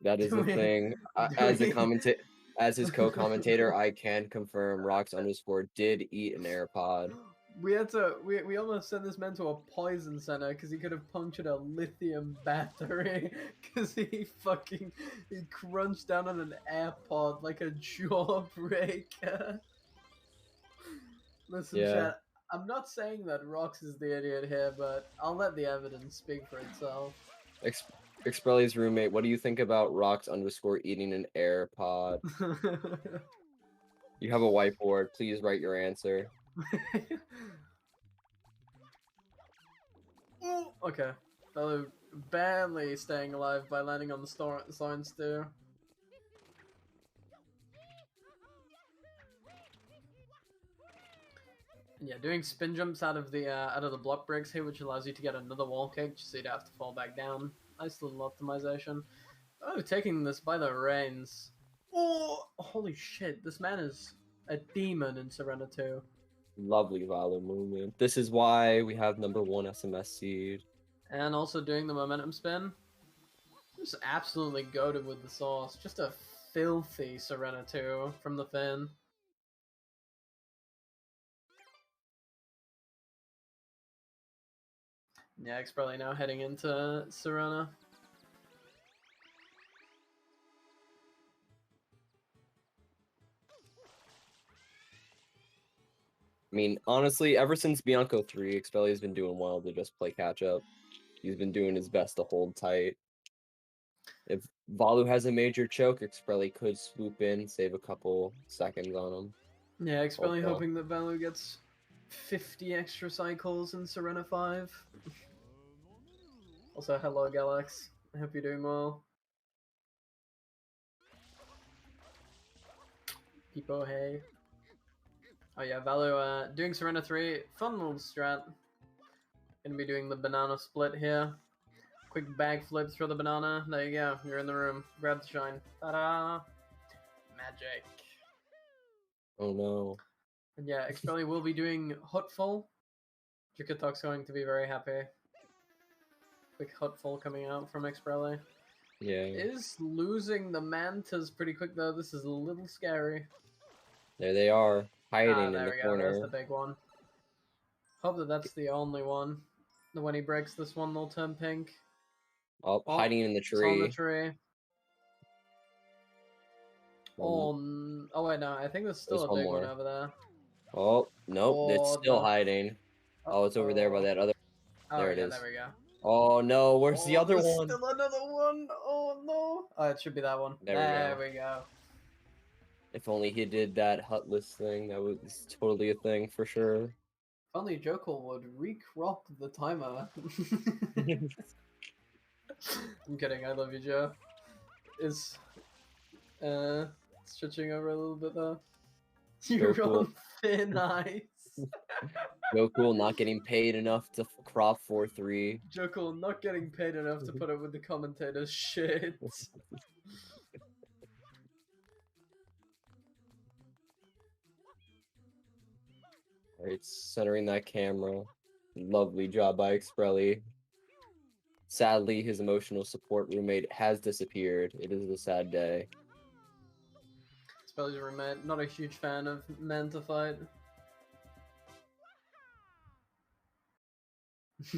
B: That is the thing. As his co-commentator, I can confirm Rocks underscore did eat an AirPod.
A: We almost sent this man to a poison center because he could have punctured a lithium battery because he crunched down on an AirPod like a jawbreaker. Listen,
B: Yeah.
A: chat, I'm not saying that Rox is the idiot here, but I'll let the evidence speak for itself.
B: Expreli's roommate, what do you think about Rocks underscore eating an AirPod? You have a whiteboard. Please write your answer.
A: Okay. Vallu barely staying alive by landing on the Soren Stew. Yeah, doing spin jumps out of the block breaks here, which allows you to get another wall kick, just so you don't have to fall back down. Nice little optimization. Oh, taking this by the reins. Oh, holy shit! This man is a demon in Serena 2.
B: Lovely Valor movement. This is why we have #1 SMS seed.
A: And also doing the momentum spin. Just absolutely goated with the sauce. Just a filthy Serena 2 from the Finn. Yeah, Expreli now heading into Serena.
B: I mean, honestly, ever since Bianco 3, Expelli has been doing well to just play catch up. He's been doing his best to hold tight. If Vallu has a major choke, Expreli could swoop in, save a couple seconds on him.
A: Yeah, Expreli hoping that Vallu gets 50 extra cycles in Serena 5. Also, hello Galax. I hope you're doing well. People, hey. Oh yeah, Vallu doing Serena 3. Fun little strat. Gonna be doing the banana split here. Quick bag flip, throw the banana. There you go. You're in the room. Grab the shine. Ta-da! Magic.
B: Oh no.
A: And yeah, Expreli will be doing Hutful. Jukatok's going to be very happy. Quick Hutful coming out from Expreli.
B: Yeah.
A: Is losing the Mantas pretty quick though. This is a little scary.
B: There they are, hiding in
A: There
B: the
A: we go. There's
B: corner.
A: the big one. Hope that that's the only one. When he breaks this one, they'll turn pink.
B: Oh,
A: Oh,
B: hiding in the
A: it's on the
B: tree.
A: tree. Oh wait, no. I think there's still
B: There's
A: a
B: one
A: big one
B: more.
A: over there.
B: Oh, nope, it's
A: Oh,
B: still
A: no.
B: hiding. Oh, it's over there by that other.
A: Oh,
B: There it
A: yeah,
B: is.
A: there we go.
B: Oh no, where's the other
A: there's
B: one?
A: still another one. Oh no. Oh, it should be that one.
B: There we go.
A: we go.
B: If only he did that hutless thing, that was totally a thing for sure.
A: If only Jokel would recrop the timer. I'm kidding. I love you, Joe. Is stretching over a little bit there. You're
B: So cool.
A: on thin ice.
B: So cool, not getting paid enough to crop 4-3.
A: Jokel not getting paid enough to put up with the commentators' shit.
B: Alright, centering that camera. Lovely job by Expreli. Sadly, his emotional support roommate has disappeared. It is a sad day.
A: Spelly's roommate, not a huge fan of men to fight.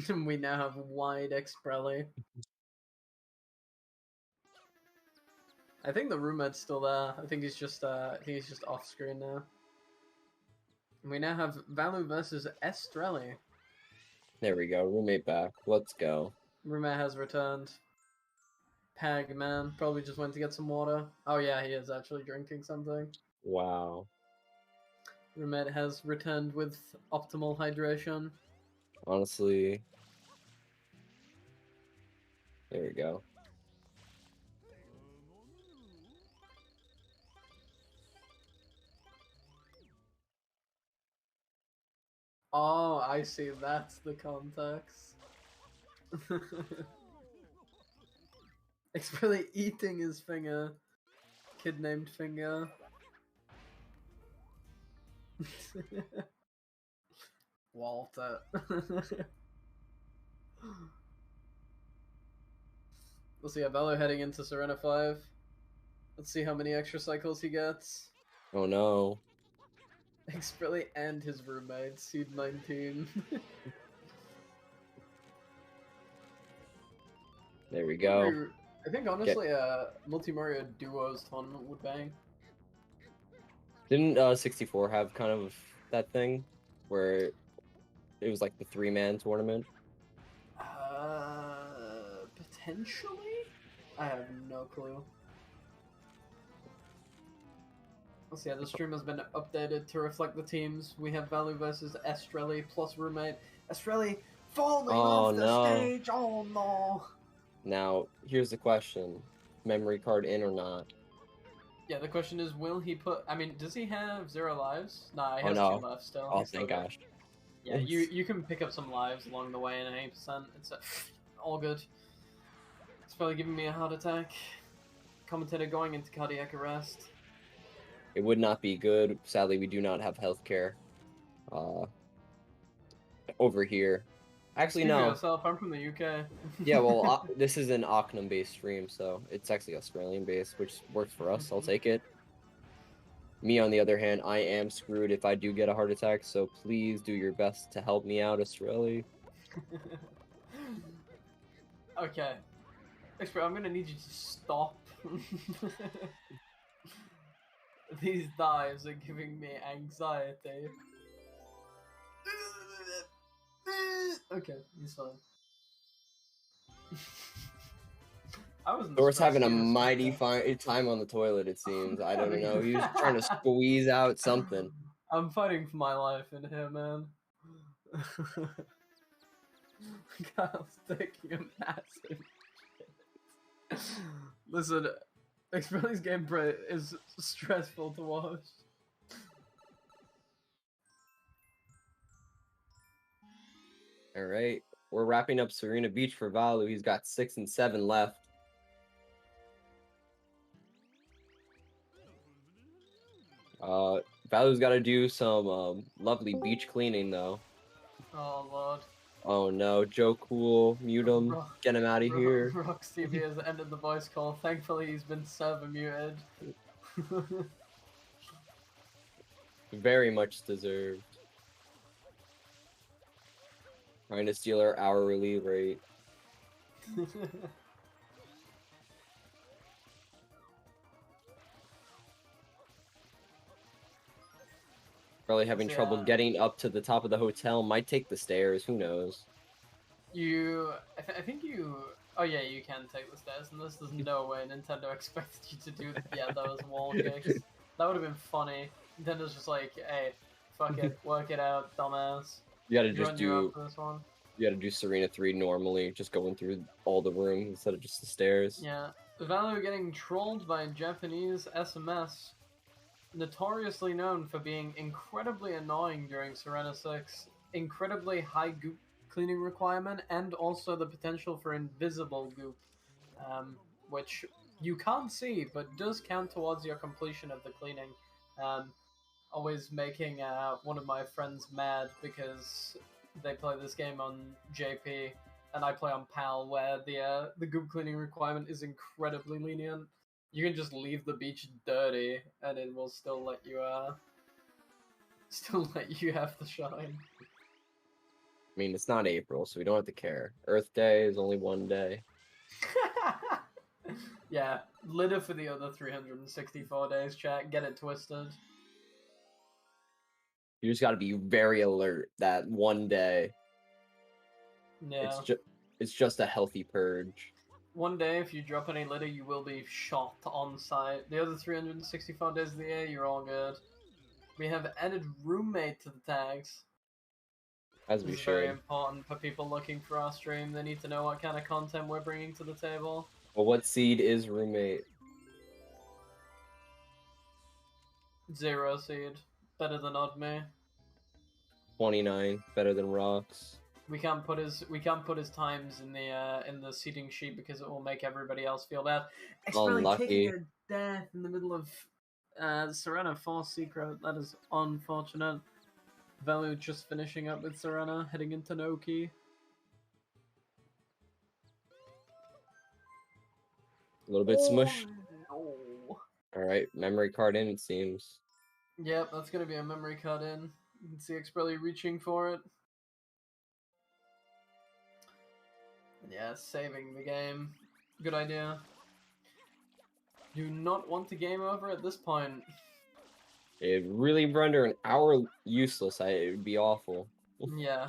A: We now have wide Expreli. I think the roommate's still there. I think he's just off screen now. And we now have Vallu versus Estrelli.
B: There we go, roommate back. Let's go.
A: Roommate has returned. Pag man probably just went to get some water. Oh yeah, he is actually drinking something.
B: Wow.
A: Roommate has returned with optimal hydration.
B: Honestly. There we go.
A: Oh, I see. That's the context. It's really eating his finger. Kid named Finger. Walter. We'll see Vallu heading into Serena 5. Let's see how many extra cycles he gets.
B: Oh no.
A: Expreli and his roommate, Seed 19.
B: There we go.
A: I think honestly, Multi-Mario Duos tournament would bang.
B: Didn't 64 have kind of that thing where it was like the 3-man tournament?
A: Potentially? I have no clue. Let's see, the stream has been updated to reflect the teams. We have Vallu versus Estrelli plus roommate. Estrelli falling off the stage! Oh no!
B: Now, here's the question. Memory card in or not?
A: Yeah, the question is, will he put... I mean, does he have 0 lives? Nah, he has 2 left still.
B: Oh, thank gosh.
A: Yeah, you can pick up some lives along the way in 8%. It's all good. It's probably giving me a heart attack. Commentator going into cardiac arrest.
B: It would not be good. Sadly, we do not have healthcare over here. Actually,
A: Excuse
B: no.
A: yourself, I'm from the UK.
B: Yeah, well, this is an Ocnum-based stream, so it's actually Australian-based, which works for us. I'll take it. Me, on the other hand, I am screwed if I do get a heart attack, so please do your best to help me out, Australia.
A: Okay. I'm gonna need you to stop. These dives are giving me anxiety. Okay, he's fine. I was.
B: Thor's having a mighty fine time on the toilet, it seems. I don't know. He was trying to squeeze out something.
A: I'm fighting for my life in here, man. Kyle's taking a massive shit. Listen, Expreli's gameplay is stressful to watch.
B: All right, we're wrapping up Serena Beach for Vallu. He's got 6 and 7 left. Vallu's got to do some lovely beach cleaning though.
A: Oh lord.
B: Oh no, Joe Cool, mute him,
A: Rock-
B: get him out of here.
A: Rock TV has ended the voice call. Thankfully, he's been server muted.
B: Very much deserved. Trying to steal our hourly rate. Probably having trouble
A: Yeah.
B: getting up to the top of the hotel. Might take the stairs. Who knows?
A: I think you. Oh yeah, you can take the stairs, and there's no way Nintendo expected you to do those wall kicks. That would have been funny. Nintendo's just like, hey, fuck it, work it out, dumbass.
B: You gotta
A: You
B: just
A: run you up
B: do.
A: for this one.
B: You gotta do Serena 3 normally, just going through all the rooms instead of just the stairs.
A: Yeah, Vallu getting trolled by Japanese SMS, notoriously known for being incredibly annoying during Serena 6, incredibly high goop cleaning requirement, and also the potential for invisible goop, which you can't see but does count towards your completion of the cleaning. Always making one of my friends mad because they play this game on JP and I play on PAL, where the goop cleaning requirement is incredibly lenient. You can just leave the beach dirty and it will still let you have the shine.
B: I mean, it's not April, so we don't have to care. Earth Day is only one day.
A: Yeah, litter for the other 364 days, chat. Get it twisted.
B: You just gotta be very alert that one day.
A: Yeah.
B: It's just a healthy purge.
A: One day, if you drop any litter, you will be shot on site. The other 364 days of the year, you're all good. We have added roommate to the tags.
B: As
A: This
B: we
A: is very
B: should.
A: important for people looking for our stream. They need to know what kind of content we're bringing to the table.
B: Well, what seed is roommate?
A: 0 seed. Better than odd me.
B: 29, better than rocks.
A: We can't put his times in the seating sheet because it will make everybody else feel bad. Expreli
B: Unlucky.
A: kicking a death in the middle of Serena 4 secret. That is unfortunate. Vallu just finishing up with Serena, heading into Noki.
B: A little bit smush.
A: No.
B: Alright, memory card in, it seems.
A: Yep, that's gonna be a memory card in. You can see Expreli reaching for it. Yeah, saving the game. Good idea. Do not want to game over at this point.
B: It'd really render an hour useless. It would be awful.
A: Yeah.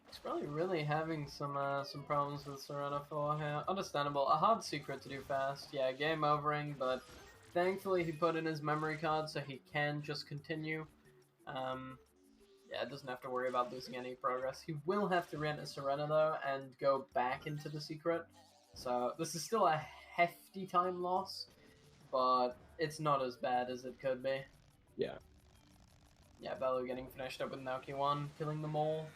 A: It's probably really having some problems with Serena 4 here. Understandable. A hard secret to do fast. Yeah, game overing, but thankfully he put in his memory card so he can just continue. Yeah, doesn't have to worry about losing any progress. He will have to re-enter Serena though and go back into the secret. So this is still a hefty time loss, but it's not as bad as it could be.
B: Yeah.
A: Yeah, Vallu getting finished up with Naoki 1, killing them all.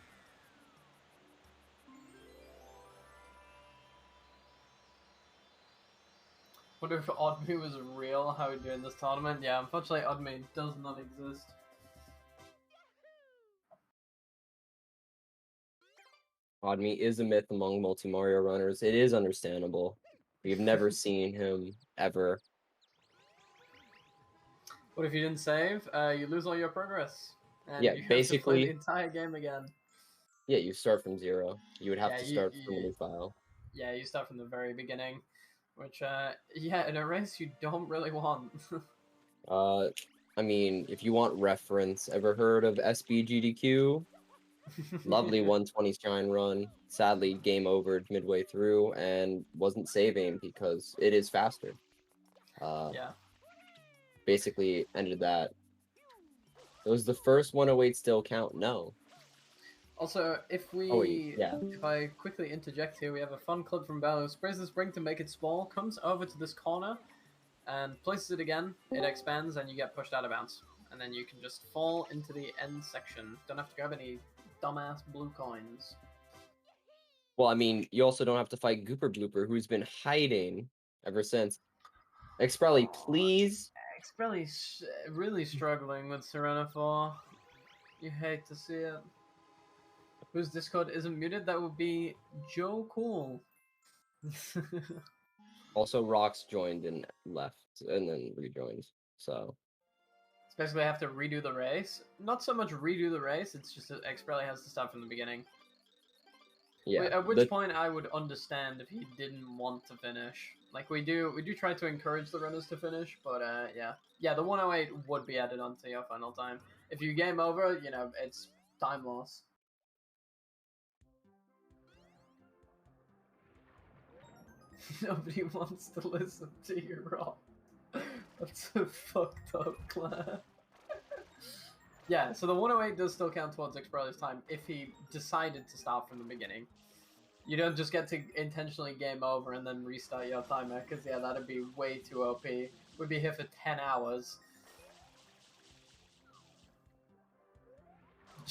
A: Wonder if Oddme was real, how he'd do in this tournament. Yeah, unfortunately Oddme does not exist.
B: Oddme is a myth among multi-Mario runners. It is understandable. We've never seen him, ever.
A: What if you didn't save? You lose all your progress. And
B: Yeah,
A: you have to
B: basically-
A: play the entire game again.
B: Yeah, you start from 0. You would have
A: Yeah,
B: to start from a new file.
A: Yeah, you start from the very beginning. Which, yeah, in a race you don't really want.
B: I mean, if you want reference, ever heard of SBGDQ? Lovely 120 shine run. Sadly, game over midway through and wasn't saving because it is faster.
A: Yeah.
B: Basically ended that. It was the first 108 still count? No.
A: Also,
B: Oh, wait, yeah.
A: if I quickly interject here, we have a fun clip from Vallu. Sprays this ring to make it small, comes over to this corner, and places it again. It expands, and you get pushed out of bounds. And then you can just fall into the end section. Don't have to grab any dumbass blue coins.
B: Well, I mean, you also don't have to fight Gooper Blooper, who's been hiding ever since. Expreli, please.
A: Expreli's really struggling with Serenophore. You hate to see it. Whose Discord isn't muted? That would be Joe Cool.
B: Also, Rox joined and left, and then rejoined. So
A: It's basically I have to redo the race. Not so much redo the race, it's just that Expreli has to start from the beginning.
B: yeah.
A: At which point I would understand if he didn't want to finish. Like we do try to encourage the runners to finish, but yeah, the 108 would be added onto your final time. If you game over, you know it's time loss. Nobody wants to listen to you, Rob. That's a fucked up Claire. Yeah, so the 108 does still count towards Expreli's time if he decided to start from the beginning. You don't just get to intentionally game over and then restart your timer, because yeah, that'd be way too OP. We'd be here for 10 hours.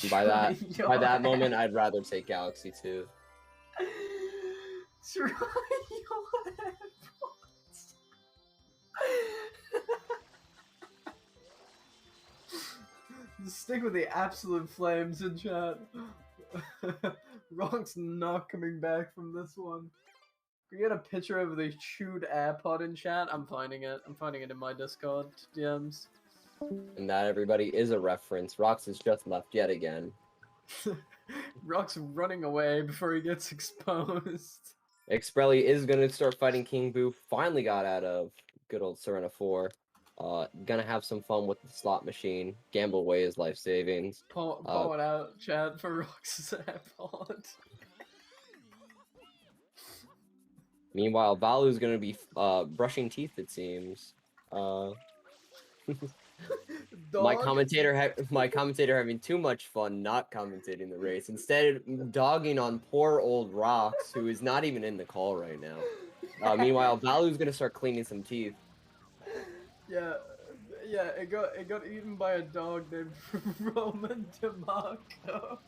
B: by that moment, I'd rather take Galaxy 2.
A: Try your AirPods. Stick with the absolute flames in chat. Rock's not coming back from this one. Can we get a picture of the chewed AirPod in chat? I'm finding it. I'm finding it in my Discord DMs.
B: And that, everybody, is a reference. Rox has just left yet again.
A: Rock's running away before he gets exposed.
B: Expreli is going to start fighting King Boo. Finally got out of good old Serena 4. Gonna have some fun with the slot machine. Gamble away his life savings.
A: Pull it out, chat, for Rock's AirPod.
B: Meanwhile, Vallu's gonna be brushing teeth, it seems. My commentator having too much fun not commentating the race, instead dogging on poor old Rox, who is not even in the call right now. Meanwhile, Vallu's gonna start cleaning some teeth.
A: Yeah, it got eaten by a dog named Roman DeMarco.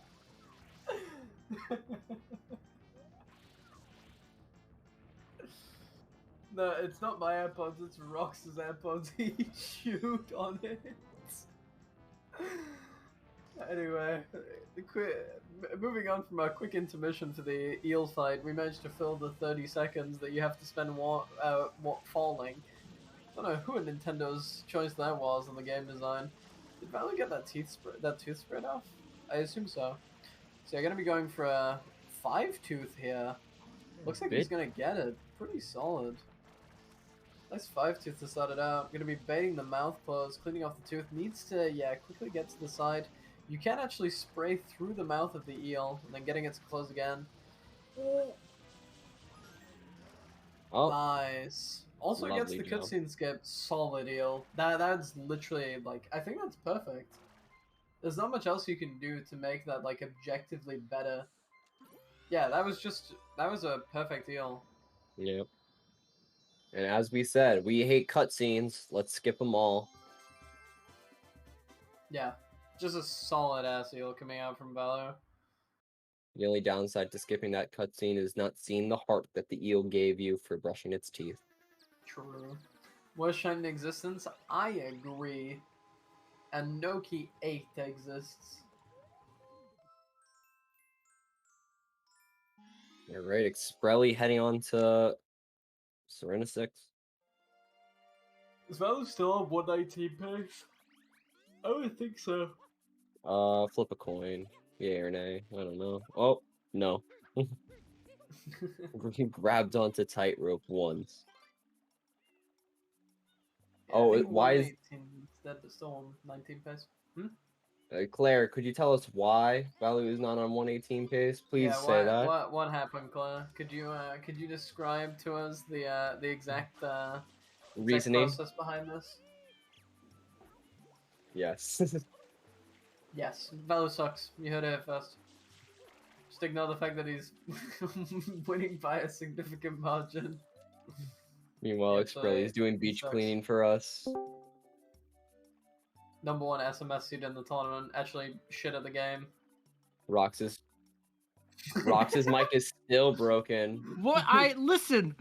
A: No, it's not my AirPods, it's Rox's AirPods. He chewed on it. Anyway, moving on from our quick intermission for the eel fight, we managed to fill the 30 seconds that you have to spend falling. I don't know who in Nintendo's choice that was on the game design. Did Vallu get that tooth spread off? I assume so. So you're gonna be going for a 5-tooth here. Looks like he's gonna get it. Pretty solid. Nice 5-tooth to start it out. Gonna be baiting the mouth closed, cleaning off the tooth. Needs to, quickly get to the side. You can actually spray through the mouth of the eel, and then getting it to close again.
B: Oh,
A: nice. Also gets the cutscene skip. Solid eel. That's literally, like, I think that's perfect. There's not much else you can do to make that, like, objectively better. Yeah, that was a perfect eel.
B: yep. And as we said, we hate cutscenes. Let's skip them all.
A: Yeah, just a solid ass eel coming out from Vallu.
B: The only downside to skipping that cutscene is not seeing the heart that the eel gave you for brushing its teeth.
A: True. Worst shine in existence? I agree. And Noki 8 exists.
B: Alright, Expreli heading on to Serena 6.
A: Is Vallu still on 119 pace? I would think so.
B: Flip a coin. Yay or nay. I don't know. Oh, no. He grabbed onto tightrope once.
A: Yeah,
B: Oh, why is...
A: instead, but still on 19 pace.
B: Claire, could you tell us why Vallu is not on 118 pace? Please say that.
A: What happened, Claire? Could you describe to us the exact
B: reasoning
A: process behind this?
B: Yes.
A: Yes, Vallu sucks. You heard it first. Just ignore the fact that he's winning by a significant margin.
B: Meanwhile,
A: It's,
B: Expreli is doing
A: it
B: beach
A: sucks.
B: cleaning for us.
A: Number one SMS seed in the tournament. Actually, shit at the game.
B: Rox's mic is still broken.
E: What? Listen.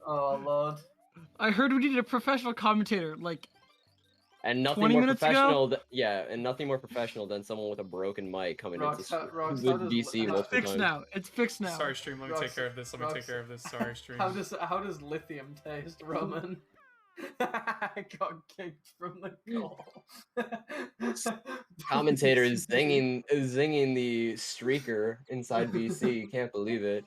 A: Oh lord.
E: I heard we needed a professional commentator. Like,
B: And nothing
E: 20
B: more
E: minutes ago?
B: professional. And nothing more professional than someone with a broken mic coming
A: Rox,
B: into
A: Rox,
B: with
A: how does-
B: VC
A: how-
B: multiple
E: it's fixed
B: times.
E: now. It's fixed now.
F: Sorry, stream. Let me take care of this. Let me take care of this. Sorry, stream.
A: How does lithium taste, Roman? I got kicked from the call.
B: Commentator is zinging the streaker inside VC. Can't believe it.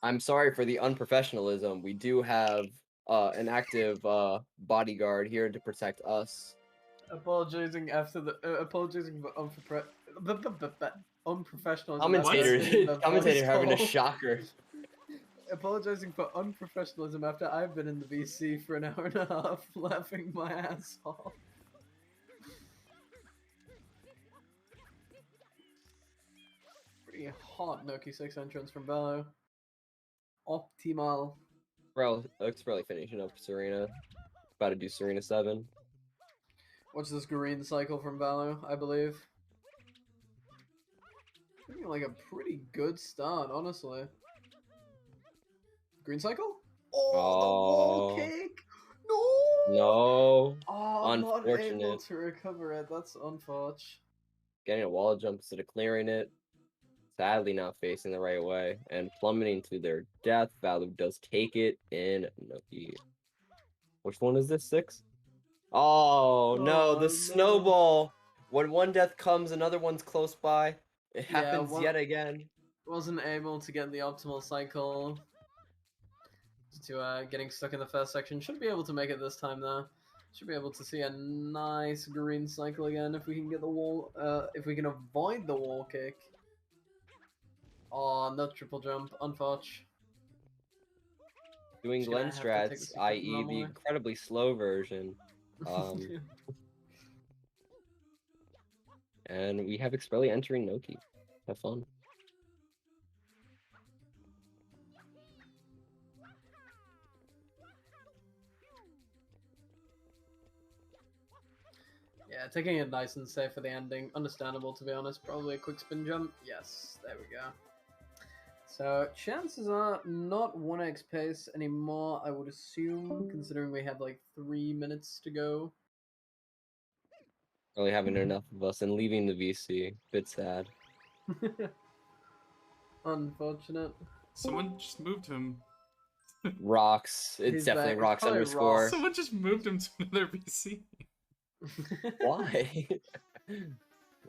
B: I'm sorry for the unprofessionalism. We do have an active bodyguard here to protect us.
A: Apologizing after the apologizing for unprofessionalism.
B: Commentator having a shocker.
A: Apologizing for unprofessionalism after I've been in the VC for an hour and a half, laughing my ass off. Pretty hot Noki 6 entrance from Vallu. Optimal.
B: Bro, Expreli finishing up Serena. About to do Serena 7.
A: What's this green cycle from Vallu, I believe? Looking like a pretty good start, honestly. Green cycle? Oh, the wall kick! No!
B: No.
A: Oh, I'm not able
B: Unfortunate.
A: to recover it. That's unfortunate.
B: Getting a wall jump instead of clearing it. Sadly not facing the right way. And plummeting to their death. Vallu does take it in Noki. Which one is this? 6? Oh no,
A: Oh,
B: the
A: no.
B: snowball! When one death comes, another one's close by. It
A: Yeah,
B: happens yet again.
A: Wasn't able to get the optimal cycle to getting stuck in the first section. Should be able to make it this time though. Should be able to see a nice green cycle again if we can get the wall. If we can avoid the wall kick. Oh, no triple jump, unfortunate.
B: Doing
A: Just gonna
B: Glen
A: have to take
B: strats,
A: this sequence
B: i.e. the
A: normally.
B: incredibly slow version. And we have Expreli entering Noki. Have fun.
A: Yeah, taking it nice and safe for the ending. Understandable, to be honest. Probably a quick spin jump. Yes, there we go. So, chances are not 1x pace anymore, I would assume, considering we have like 3 minutes to go.
B: Really having enough of us and leaving the VC. Bit sad.
A: Unfortunate.
F: Someone just moved him.
B: Rocks. It's
A: He's
B: definitely
A: back. It's
B: Rocks
A: probably
B: underscore.
A: Rocks.
F: Someone just moved him to another PC.
B: Why?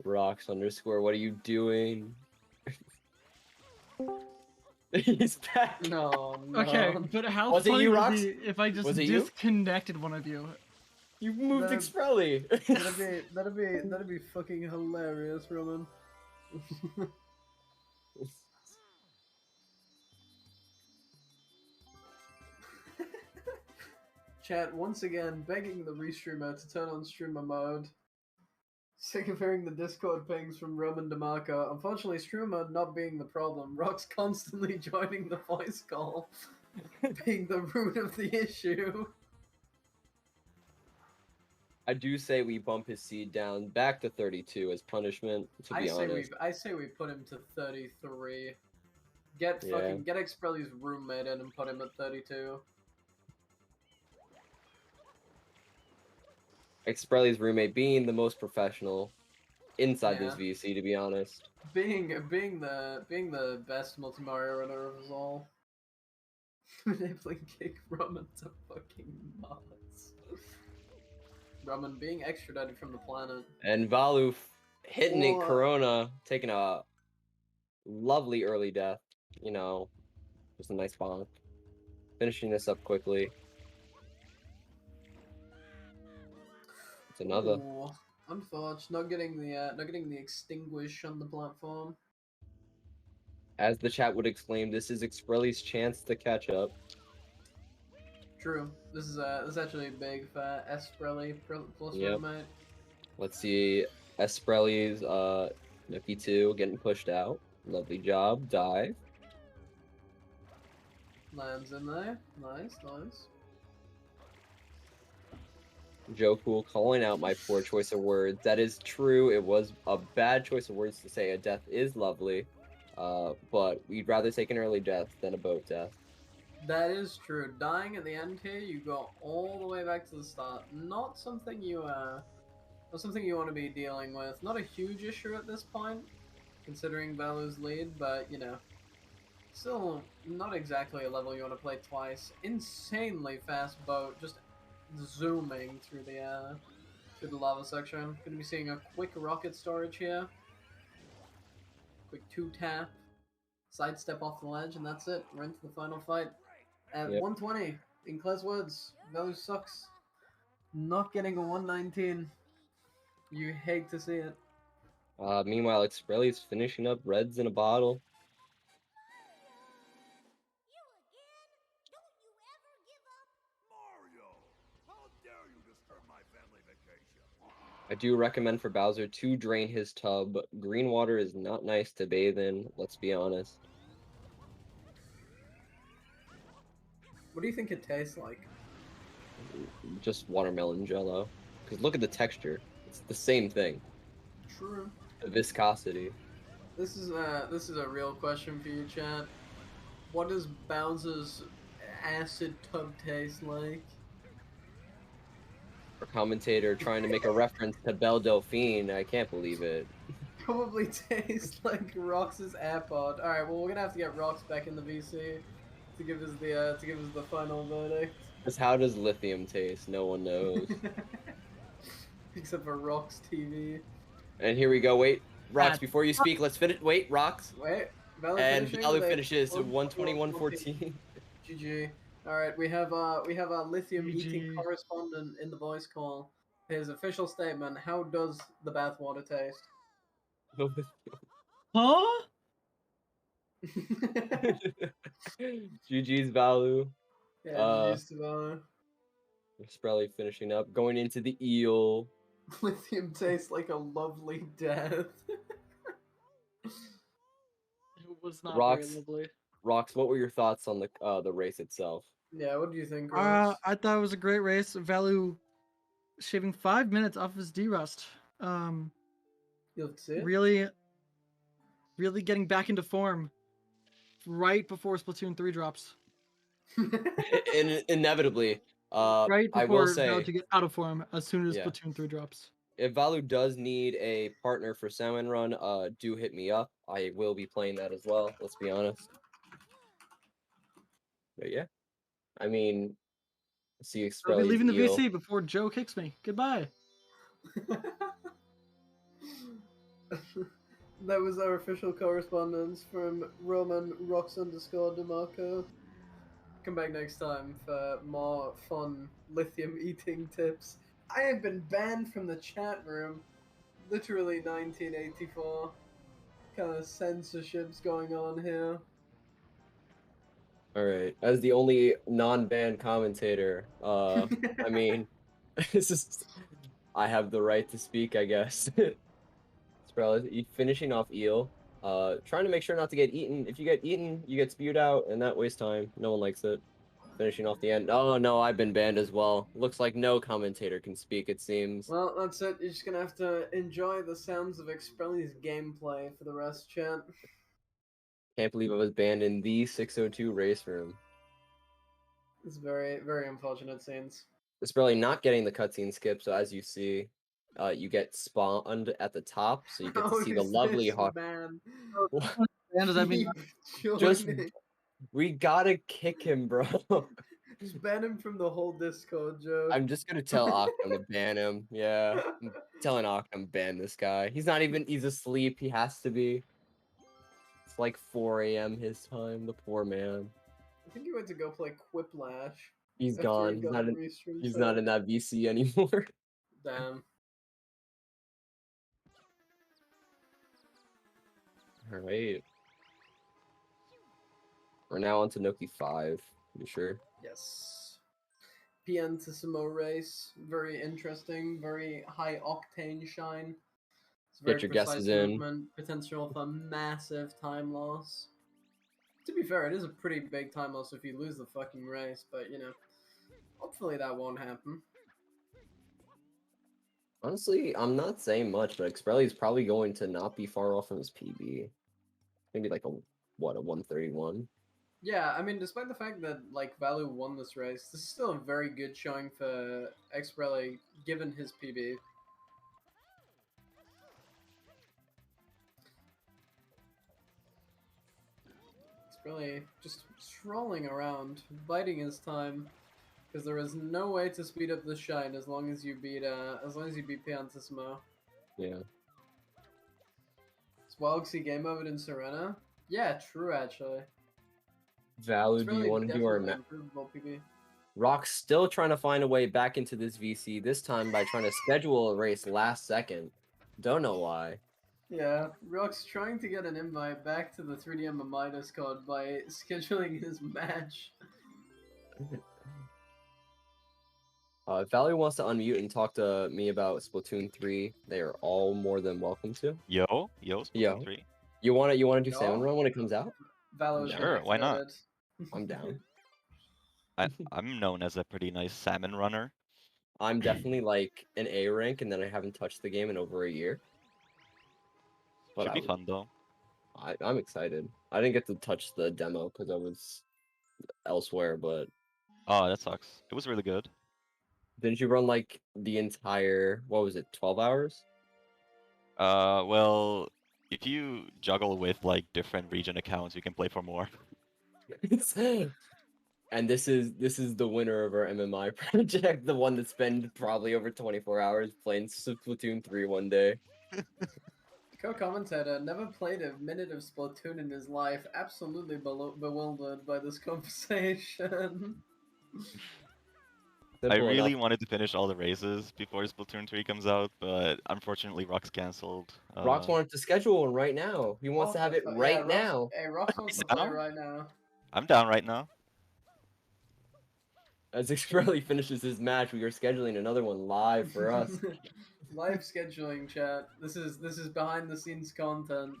B: Rocks underscore, what are you doing? He's back.
A: No, no.
E: Okay, but how
B: Was it
E: funny
B: you,
E: would it
B: Rox?
E: be if I just
B: Was it you?
E: disconnected one of you?
B: You moved
A: That'd-
B: Expreli.
A: That'd be fucking hilarious, Roman. Chat, once again, begging the restreamer to turn on streamer mode. Sick of hearing the Discord pings from Roman DeMarco. Unfortunately, streamer not being the problem. Rock's constantly joining the voice call, being the root of the issue.
B: I do say we bump his seed down back to 32 as punishment, to be honest.
A: I say we put him to 33. Get
B: Yeah.
A: get Expreli's roommate in and put him at 32.
B: Expreli's roommate being the most professional inside this
A: Yeah.
B: VC, to be honest.
A: Being the best multi Mario runner of us all. Enabling kick Roman to fucking nuts. Roman being extradited from the planet.
B: And Vallu hitting it,
A: Whoa.
B: Corona, taking a lovely early death. You know, just a nice bonk. Finishing this up quickly. It's another.
A: Ooh, unfortunate. Not getting the extinguish on the platform.
B: As the chat would exclaim, this is Expreli's chance to catch up.
A: True. This is actually big for Expreli plus
B: Yep.
A: roommate.
B: Let's see. Expreli's Nuki 2 getting pushed out. Lovely job. Dive.
A: Lands in there. Nice, nice.
B: Joe Cool calling out my poor choice of words. That is true. It was a bad choice of words to say a death is lovely. But we'd rather take an early death than a boat death.
A: That is true. Dying at the end here, you go all the way back to the start. Not something you want to be dealing with. Not a huge issue at this point, considering Vallu's lead, but you know, still not exactly a level you want to play twice. Insanely fast boat, just zooming through the lava section. Gonna be seeing a quick rocket storage here. Quick 2-tap, sidestep off the ledge, and that's it. We're into the final fight. At
B: Yep.
A: 120, in Claire's words, Value sucks. Not getting a 119. You hate to see it.
B: Meanwhile, Expreli's finishing up reds in a bottle. I do recommend for Bowser to drain his tub. Green water is not nice to bathe in, let's be honest.
A: What do you think it tastes like?
B: Just watermelon jello. Because look at the texture. It's the same thing.
A: True.
B: The viscosity.
A: This is a real question for you, chat. What does Bowser's acid tub taste like?
B: Our commentator trying to make a reference to Belle Delphine. I can't believe it.
A: Probably tastes like Rox's AirPod. All right, well we're gonna have to get Rox back in the VC to give us the final verdict.
B: Because how does lithium taste? No one knows.
A: Except for Rox TV.
B: And here we go. Wait, Rox,
E: That-
B: before you speak, let's finish. Wait, Rox.
A: Wait, Vallu
B: And
A: finishing
B: Vallu
A: with a
B: finishes
A: 121-14.
B: 121-14.
A: GG. All right, we have a lithium eating
E: GG.
A: correspondent in the voice call. His official statement: how does the bathwater taste?
E: Huh?
B: GG's Vallu.
A: Yeah,
B: Uh,
A: GG's to Vallu.
B: Expreli finishing up, going into the eel.
A: Lithium tastes like a lovely death.
E: It was not
B: Rocks.
E: very lovely.
B: Rox, what were your thoughts on the race itself?
A: Yeah, what do you think, Rox?
E: I thought it was a great race. Value shaving 5 minutes off his D-Rust.
A: You have to see it?
E: Really getting back into form right before Splatoon 3 drops.
B: Inevitably,
E: Right
B: I will
E: before
B: say,
E: Valve to get out of form as soon as
B: Yeah.
E: Splatoon 3 drops.
B: if Vallu does need a partner for Salmon Run, do hit me up. I will be playing that as well. Let's be honest. But yeah, I mean, see
E: I'll be
B: Expreli's
E: leaving the
B: eel.
E: VC before Joe kicks me. Goodbye.
A: That was our official correspondence from Roman Rox_DeMarco. Come back next time for more fun lithium eating tips. I have been banned from the chat room. Literally 1984. Kind of censorship's going on here.
B: All right, as the only non-banned commentator, I mean, this is, I have the right to speak, I guess. Expreli finishing off eel, trying to make sure not to get eaten. If you get eaten, you get spewed out, and that wastes time. No one likes it. Finishing off the end. Oh no, I've been banned as well. Looks like no commentator can speak, it seems.
A: Well, that's it. You're just gonna have to enjoy the sounds of Expreli's gameplay for the rest, chat.
B: Can't believe I was banned in the 602 race room.
A: It's very, very unfortunate scenes.
B: Expreli not getting the cutscene skip, so as you see, you get spawned at the top, so you get to see the
A: is
B: lovely
A: this
B: hawk.
A: man?
E: And does that mean
A: Keep
B: Just,
A: joining.
B: we gotta kick him, bro.
A: Just ban him from the whole Discord, Joe.
B: I'm just gonna tell Octum to ban him. Yeah, I'm telling Octum ban this guy. He's not even, he's asleep. He has to be. It's like 4 a.m. his time. The poor man.
A: I think he went to go play Quiplash.
B: He's
A: after
B: gone.
A: he
B: He's
A: got
B: not in,
A: restreamed
B: he's
A: set.
B: not in that VC anymore.
A: Damn.
B: All right. We're now on to Noki 5. You sure?
A: Yes. Piantissimo race. Very interesting, very high octane shine. It's
B: Get
A: very
B: your
A: precise
B: guesses in.
A: movement, potential for massive time loss. To be fair, it is a pretty big time loss if you lose the fucking race, but you know, hopefully that won't happen.
B: Honestly, I'm not saying much, but Expreli is probably going to not be far off from his PB. Maybe like a 131.
A: Yeah, I mean, despite the fact that like Vallu won this race, this is still a very good showing for Expreli given his PB. Expreli just strolling around, biding his time, because there is no way to speed up the shine as long as you beat Piantissimo.
B: Yeah.
A: Is Wildxy game over in Serena? Yeah, true actually.
B: Value, do you
A: Expreli
B: want to do our
A: definitely improvable PB.
B: Rock's still trying to find a way back into this VC, this time by trying to schedule a race last second. Don't know why.
A: Yeah, Rock's trying to get an invite back to the 3DM MMI Discord by scheduling his match.
B: If Valerie wants to unmute and talk to me about Splatoon 3, they are all more than welcome to.
D: Yo, Splatoon
B: Yo.
D: 3.
B: You wanna do
A: Yo.
B: Salmon Run when it comes out?
A: Valo's
B: No.
D: Sure, why not?
B: I'm down.
D: I'm known as a pretty nice salmon runner.
B: I'm definitely like an A rank, and then I haven't touched the game in over a year. But
D: Should be fun though.
B: I'm excited. I didn't get to touch the demo because I was elsewhere, but
D: Oh, that sucks. It was really good.
B: didn't you run like the entire, what was it, 12 hours?
D: Well, if you juggle with like different region accounts, you can play for more.
B: And this is the winner of our MMI project, the one that spent probably over 24 hours playing Splatoon 3 one day.
A: Co-commentator never played a minute of Splatoon in his life. Absolutely bewildered by this conversation.
D: I
B: Simple
D: really
B: enough.
D: wanted to finish all the races before Splatoon 3 comes out, but unfortunately Rock's cancelled.
B: Rox wanted to schedule one right now. He wants to have it right now.
A: Hey, Rox wants to play right now.
D: I'm down right now.
B: As Expreli finishes his match, we are scheduling another one live for us.
A: Live scheduling, chat. This is behind the scenes content.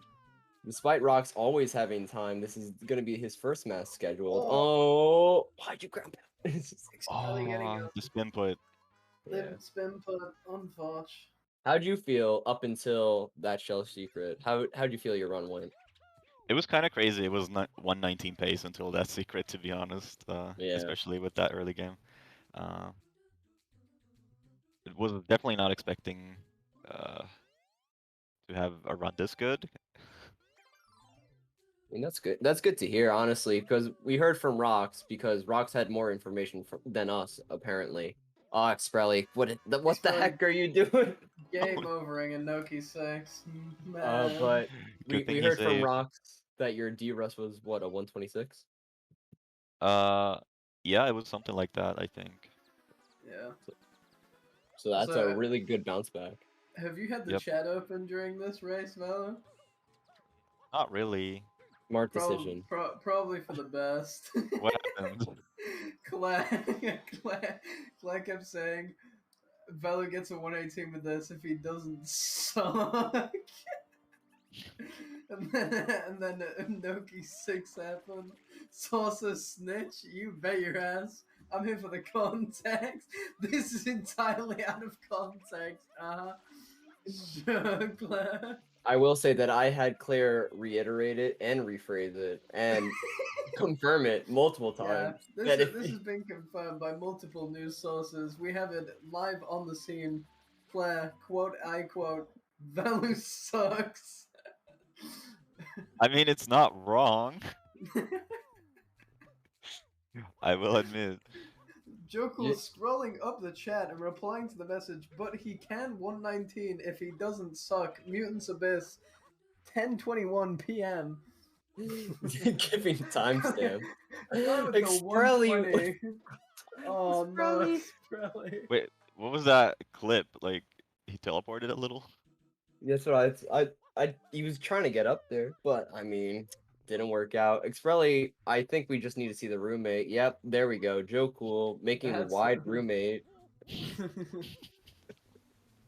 B: Despite Rox always having time, this is going to be his first match scheduled.
A: Oh.
B: Oh, why'd you grab that?
A: Expreli getting
D: Oh,
A: a
D: the spin put.
A: spin put on Foch.
B: How'd you feel up until that shell secret? How'd you feel your run went?
D: It was kind of crazy. It was 119 pace until that secret, to be honest.
B: Yeah.
D: Especially with that early game. It was definitely not expecting to have a run this good.
B: I mean, that's good. That's good to hear, honestly, because we heard from Rox, because Rox had more information than us, apparently. Oh, Expreli, what the
A: Expreli.
B: heck are you doing?
A: Game overing in Noki 6.
B: But we
D: Good thing
B: heard
D: he
B: from
D: saved.
B: Rox that your D-Rus was, what, a 126?
D: Yeah, it was something like that, I think.
A: Yeah.
B: So that's
A: So,
B: a really good bounce back.
A: Have you had the
D: Yep.
A: chat open during this race, Valor?
D: Not really.
B: Smart decision.
A: Probably for the best.
D: What happened?
A: Claire kept saying, Valor gets a 118 with this if he doesn't suck. and then Noki 6 happened. Saucer snitch, you bet your ass. I'm here for the context. This is entirely out of context. Sure, Claire.
B: I will say that I had Claire reiterate it and rephrase it and confirm it multiple
A: Yeah,
B: times.
A: this has been confirmed by multiple news sources. We have it live on the scene. Claire, quote, I quote, Value sucks.
D: I mean, it's not wrong. I will admit.
A: Jokul scrolling up the chat and replying to the message, but he can 119 if he doesn't suck. Mutants Abyss, 10:21 p.m.
B: Giving timestamp.
A: Expreli. Oh no, Expreli.
D: Wait, what was that clip? Like, he teleported a little?
B: That's what he was trying to get up there, but I mean, Didn't work out. Expreli, I think we just need to see the roommate. Yep, there we go. Joe Cool making
A: That's-
B: wide roommate.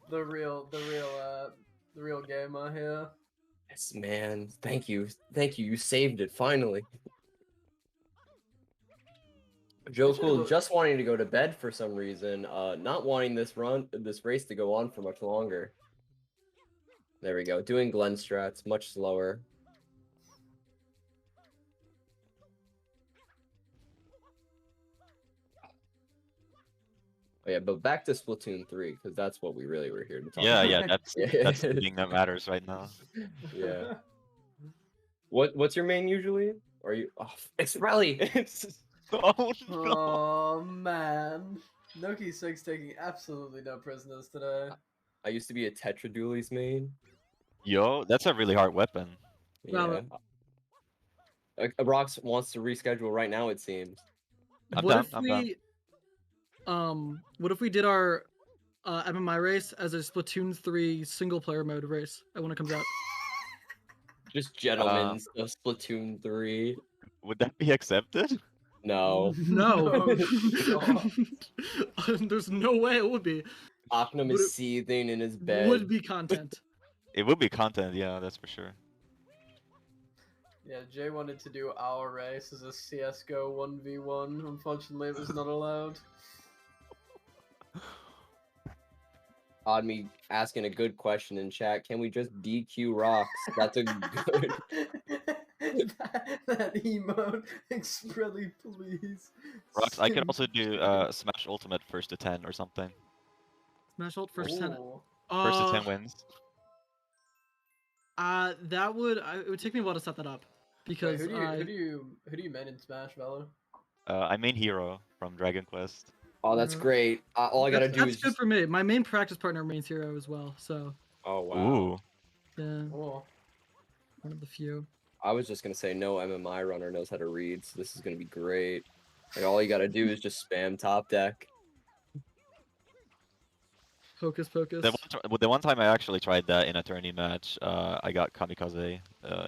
A: the real gamer here.
B: Yes, man. Thank you. Thank you. You saved it finally. Joe
A: Actually,
B: Cool
A: look-
B: just wanting to go to bed for some reason, not wanting this race to go on for much longer. There we go. Doing Glen strats much slower. Oh, yeah, but back to Splatoon 3 because that's what we really were here to talk
D: Yeah,
B: about.
D: yeah, that's the thing that matters right now.
B: Yeah. What's your main usually? Are you? Oh, it's rally.
D: Oh no!
A: Oh man, Noki 6 taking absolutely no prisoners today.
B: I used to be a Tetra Dualies main.
D: Yo, that's a really hard weapon.
B: Yeah. Rox wants to reschedule right now. It seems.
D: I'm
E: what
D: down,
E: if
D: I'm down.
E: we what if we did our MMI race as a Splatoon 3 single player mode race when it comes out?
B: Just gentlemen of Splatoon 3.
D: Would that be accepted?
B: No.
E: No.
A: stop.
E: There's no way it would be.
B: Ocnum
E: Would
B: is
E: it-
B: seething in his bed.
E: Would be content.
D: It would be content, yeah, that's for sure.
A: Yeah, Jay wanted to do our race as a CSGO 1v1. Unfortunately, it was not allowed.
B: Odd me asking a good question in chat. Can we just DQ Rocks? That's a good.
A: that emote, Expreli, please.
D: Rox, I could also do Smash Ultimate first to 10 or something.
E: Smash ult first 10.
A: Ooh.
D: First to 10 wins.
E: That would it would take me a while to set that up
A: Wait,
E: because
A: who do you main in Smash, Valor?
D: I main Hero from Dragon Quest.
B: Oh, that's
E: Yeah.
B: great. All I gotta do
E: that's
B: is
E: good
B: just.
E: for me. My main practice partner mains hero as well, so
B: Oh wow.
D: Ooh.
E: yeah,
A: Oh.
E: one of the few.
B: I was just gonna say no MMI runner knows how to read, so this is gonna be great. Like all you gotta do is just spam top deck.
E: Hocus pocus.
D: The one time I actually tried that in a tourney match, I got kamikaze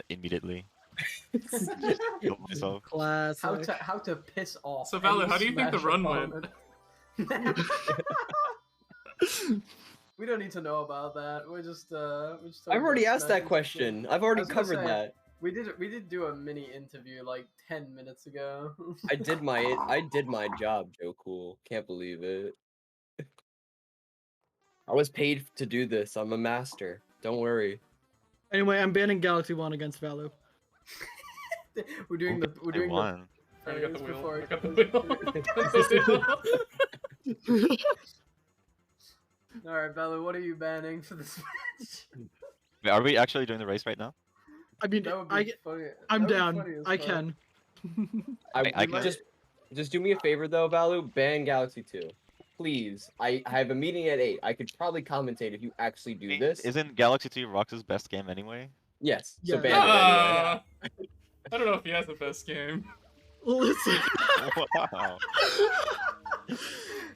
D: immediately. Killed myself.
E: Classic.
A: How to piss off.
F: So, Vallu,
A: any
F: how do you think the
A: Smash
F: run went?
A: opponent. We don't need to know about that. We're just
B: I've already asked that
A: Smash
B: question. I've already
A: I was gonna
B: covered
A: say,
B: that.
A: We did do a mini interview like 10 minutes ago.
B: I did my job, Joe Cool. Can't believe it. I was paid to do this. I'm a master. Don't worry.
E: Anyway, I'm banning Galaxy One against Vallu.
A: we're doing the
D: I won.
F: I got the
A: phase
F: wheel.
A: before
F: I
A: it
F: got the
A: goes
F: wheel.
A: to- Alright, Valor, what are you banning for this match?
D: Wait, are we actually doing the race right now?
E: I mean,
A: That would be funny.
E: I'm
A: that would be
E: down.
A: funny as
E: I
A: fuck.
E: can.
D: I
A: can-
B: just do me a favor though, Vallu. Ban Galaxy 2. Please. I have a meeting at 8. I could probably commentate if you actually do this.
D: Isn't Galaxy 2 Rox's best game anyway?
B: Yes. So
E: Yeah.
B: ban it anyway.
F: I don't know if he has the best game.
E: Listen.
D: Wow.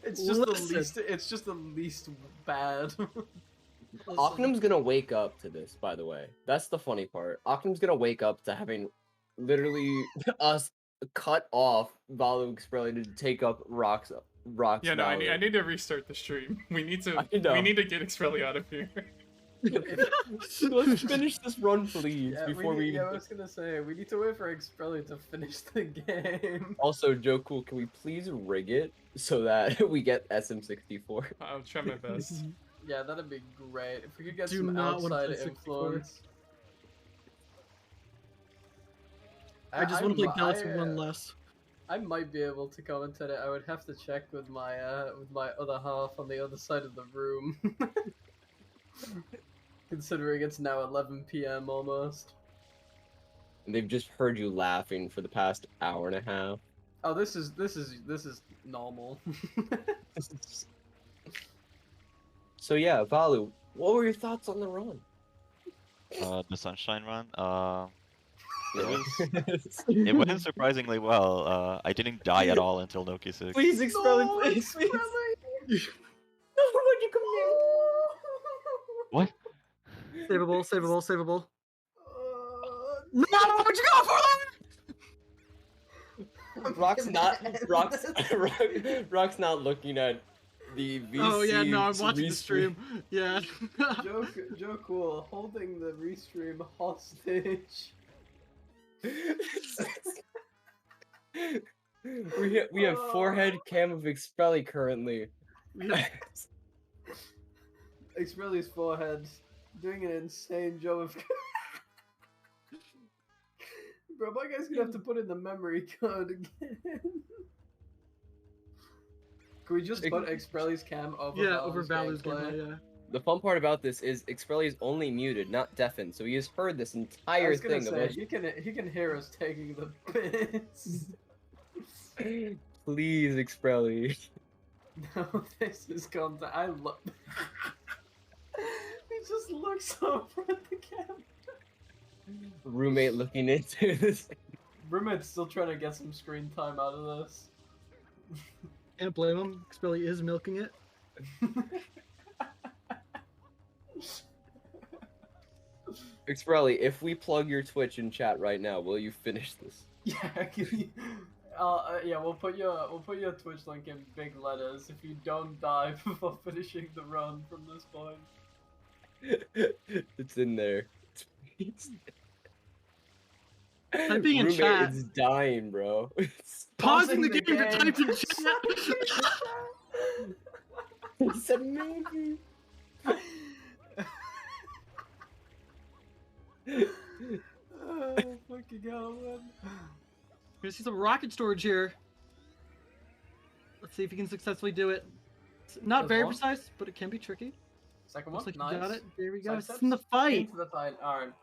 A: It's just
E: Listen.
A: the least. It's just the least bad.
B: Ocnum's gonna wake up to this, by the way. That's the funny part. Ocnum's gonna wake up to having literally us cut off Vallu Expreli to take up Rock's
F: Yeah, no, I
B: Valor.
F: need to restart the stream. We need to
B: I know.
F: get Expreli out of here.
B: Let's finish this run, please,
A: Yeah,
B: before we.
A: Yeah, I was gonna say we need to wait for Expreli to finish the game.
B: Also, Joe Cool, can we please rig it so that we get SM64?
F: I'll try my best.
A: Yeah, that'd be great if we could get
E: Do
A: some
E: not wanna
A: outside
E: play 64.
A: influence.
E: I just want to play
A: I'm-
E: Galaxy
A: I,
E: One less.
A: I might be able to commentate it. I would have to check with my other half on the other side of the room. Considering it's now 11 p.m. almost.
B: And they've just heard you laughing for the past hour and a half.
A: Oh, this is normal.
B: So yeah, Vallu, what were your thoughts on the run?
D: The Sunshine Run. It
B: Yeah.
D: was. It went surprisingly well. I didn't die at all until Noki 6.
B: Please, Expreli,
A: No,
B: please, please.
A: Expreli!
B: No, would you come here?
D: What?
E: Savable, savable, savable. No, what'd you go for?
B: Rock's not looking at the VC.
E: Oh yeah, no, I'm watching the stream. Yeah.
A: Joe Cool holding the restream hostage.
B: We have forehead cam of Expreli currently.
A: Expreli's forehead doing an insane job of. Bro, my guy's gonna have to put in the memory code again. Can we just put Expreli's cam over
E: Yeah,
A: Vallu's
E: over Vallu's
A: gameplay?
E: gameplay, yeah.
B: The fun part about this is Expreli is only muted, not deafened, so he has heard this entire
A: I was gonna
B: thing.
A: say, he can hear us taking the piss.
B: Please, Expreli.
A: No, this is content. I love. He just looks over at the camera.
B: Roommate looking into this.
A: Roommate's still trying to get some screen time out of this.
E: Can't blame him. Expreli is milking it.
B: Expreli, if we plug your Twitch in chat right now, will you finish this?
A: Yeah, yeah, we'll put your Twitch link in big letters if you don't die before finishing the run from this point.
B: It's in there.
E: Typing in
B: Roommate
E: chat.
B: is dying, bro.
E: Pausing the game to type in chat.
B: He said maybe.
A: Oh, fucking hell, man.
E: Gonna see some rocket storage here. Let's see if you can successfully do it. It's not
A: There's
E: very
A: one.
E: precise, but it can be tricky.
A: Second one,
E: Looks like
A: nice.
E: you got it. There we go.
A: Sidesteps.
E: It's in the fight.
A: Into the fight. Alright.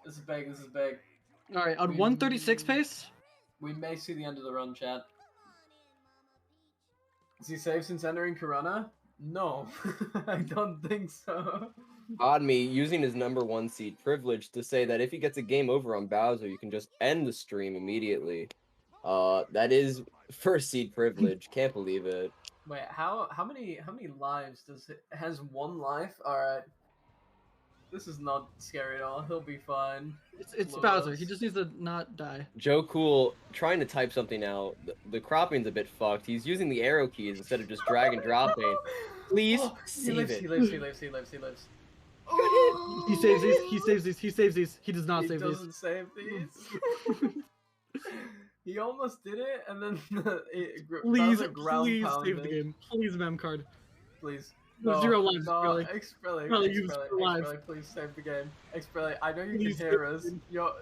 A: This is big, this is big.
E: All right, on 136 pace.
A: We may see the end of the run, chat. Is he safe since entering Corona? No, I don't think so.
B: Odd me using his #1 seed privilege to say that if he gets a game over on Bowser, you can just end the stream immediately. That is first seed privilege. Can't believe it.
A: Wait, how many lives does it has one life? Alright. This is not scary at all. He'll be fine.
E: It's
A: Love
E: Bowser.
A: us.
E: He just needs to not die.
B: Joe Cool trying to type something out. The cropping's a bit fucked. He's using the arrow keys instead of just drag and dropping. Please
A: Oh, he
B: save
A: lives,
B: it.
A: he lives, he lives, he lives, he lives.
E: He saves these. He saves these. He saves these. He does not
A: He
E: save
A: doesn't save these. He almost did it, and then
E: these. Please,
A: Bowser ground
E: please save
A: pounded.
E: the game. Please, mem card.
A: Please.
E: No, 0 lives,
A: no,
E: Expreli.
A: Expreli,
E: Expreli, you
A: Expreli,
E: 0 lives.
A: Expreli, please save the game. Expreli, I know you
E: Please
A: can hear
E: save
A: us.
E: the game.
A: You're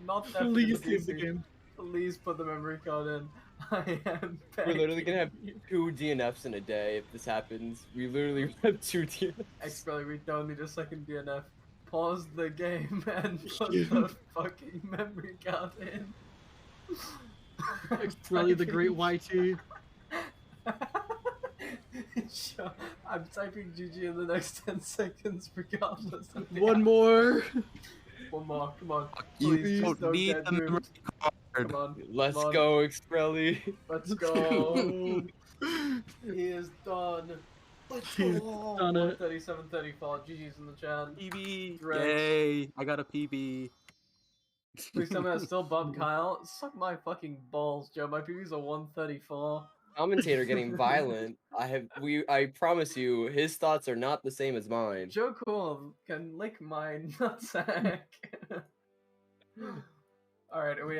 A: not deaf
E: Please
A: in the
E: save the
A: PC.
E: game.
A: Please put the memory card in. I am
B: We're literally gonna have
A: begging
B: 2 DNFs in a day if this happens. We literally have 2 DNFs.
A: Expreli, we don't need a second DNF. Pause the game and put the fucking memory card in.
E: Expreli, the great YT.
A: Sure. I'm typing GG in the next 10 seconds regardless of the
E: One more.
A: One more, come on.
C: You
A: Please
C: don't need
A: get
C: the
A: moved.
C: memory card.
A: Come on.
B: Let's
A: come on.
B: go, Expreli.
A: Let's go. He is done. Let's
E: He's
A: go.
E: done it.
A: 37-34. GG's in the chat.
C: PB.
A: Drex.
C: Yay! I got a PB.
A: Please tell me I still bump Kyle. Suck my fucking balls, Joe. My PB's a 134.
B: Commentator getting violent. I promise you, his thoughts are not the same as mine.
A: Joe Cool can lick my nutsack. Alright, are we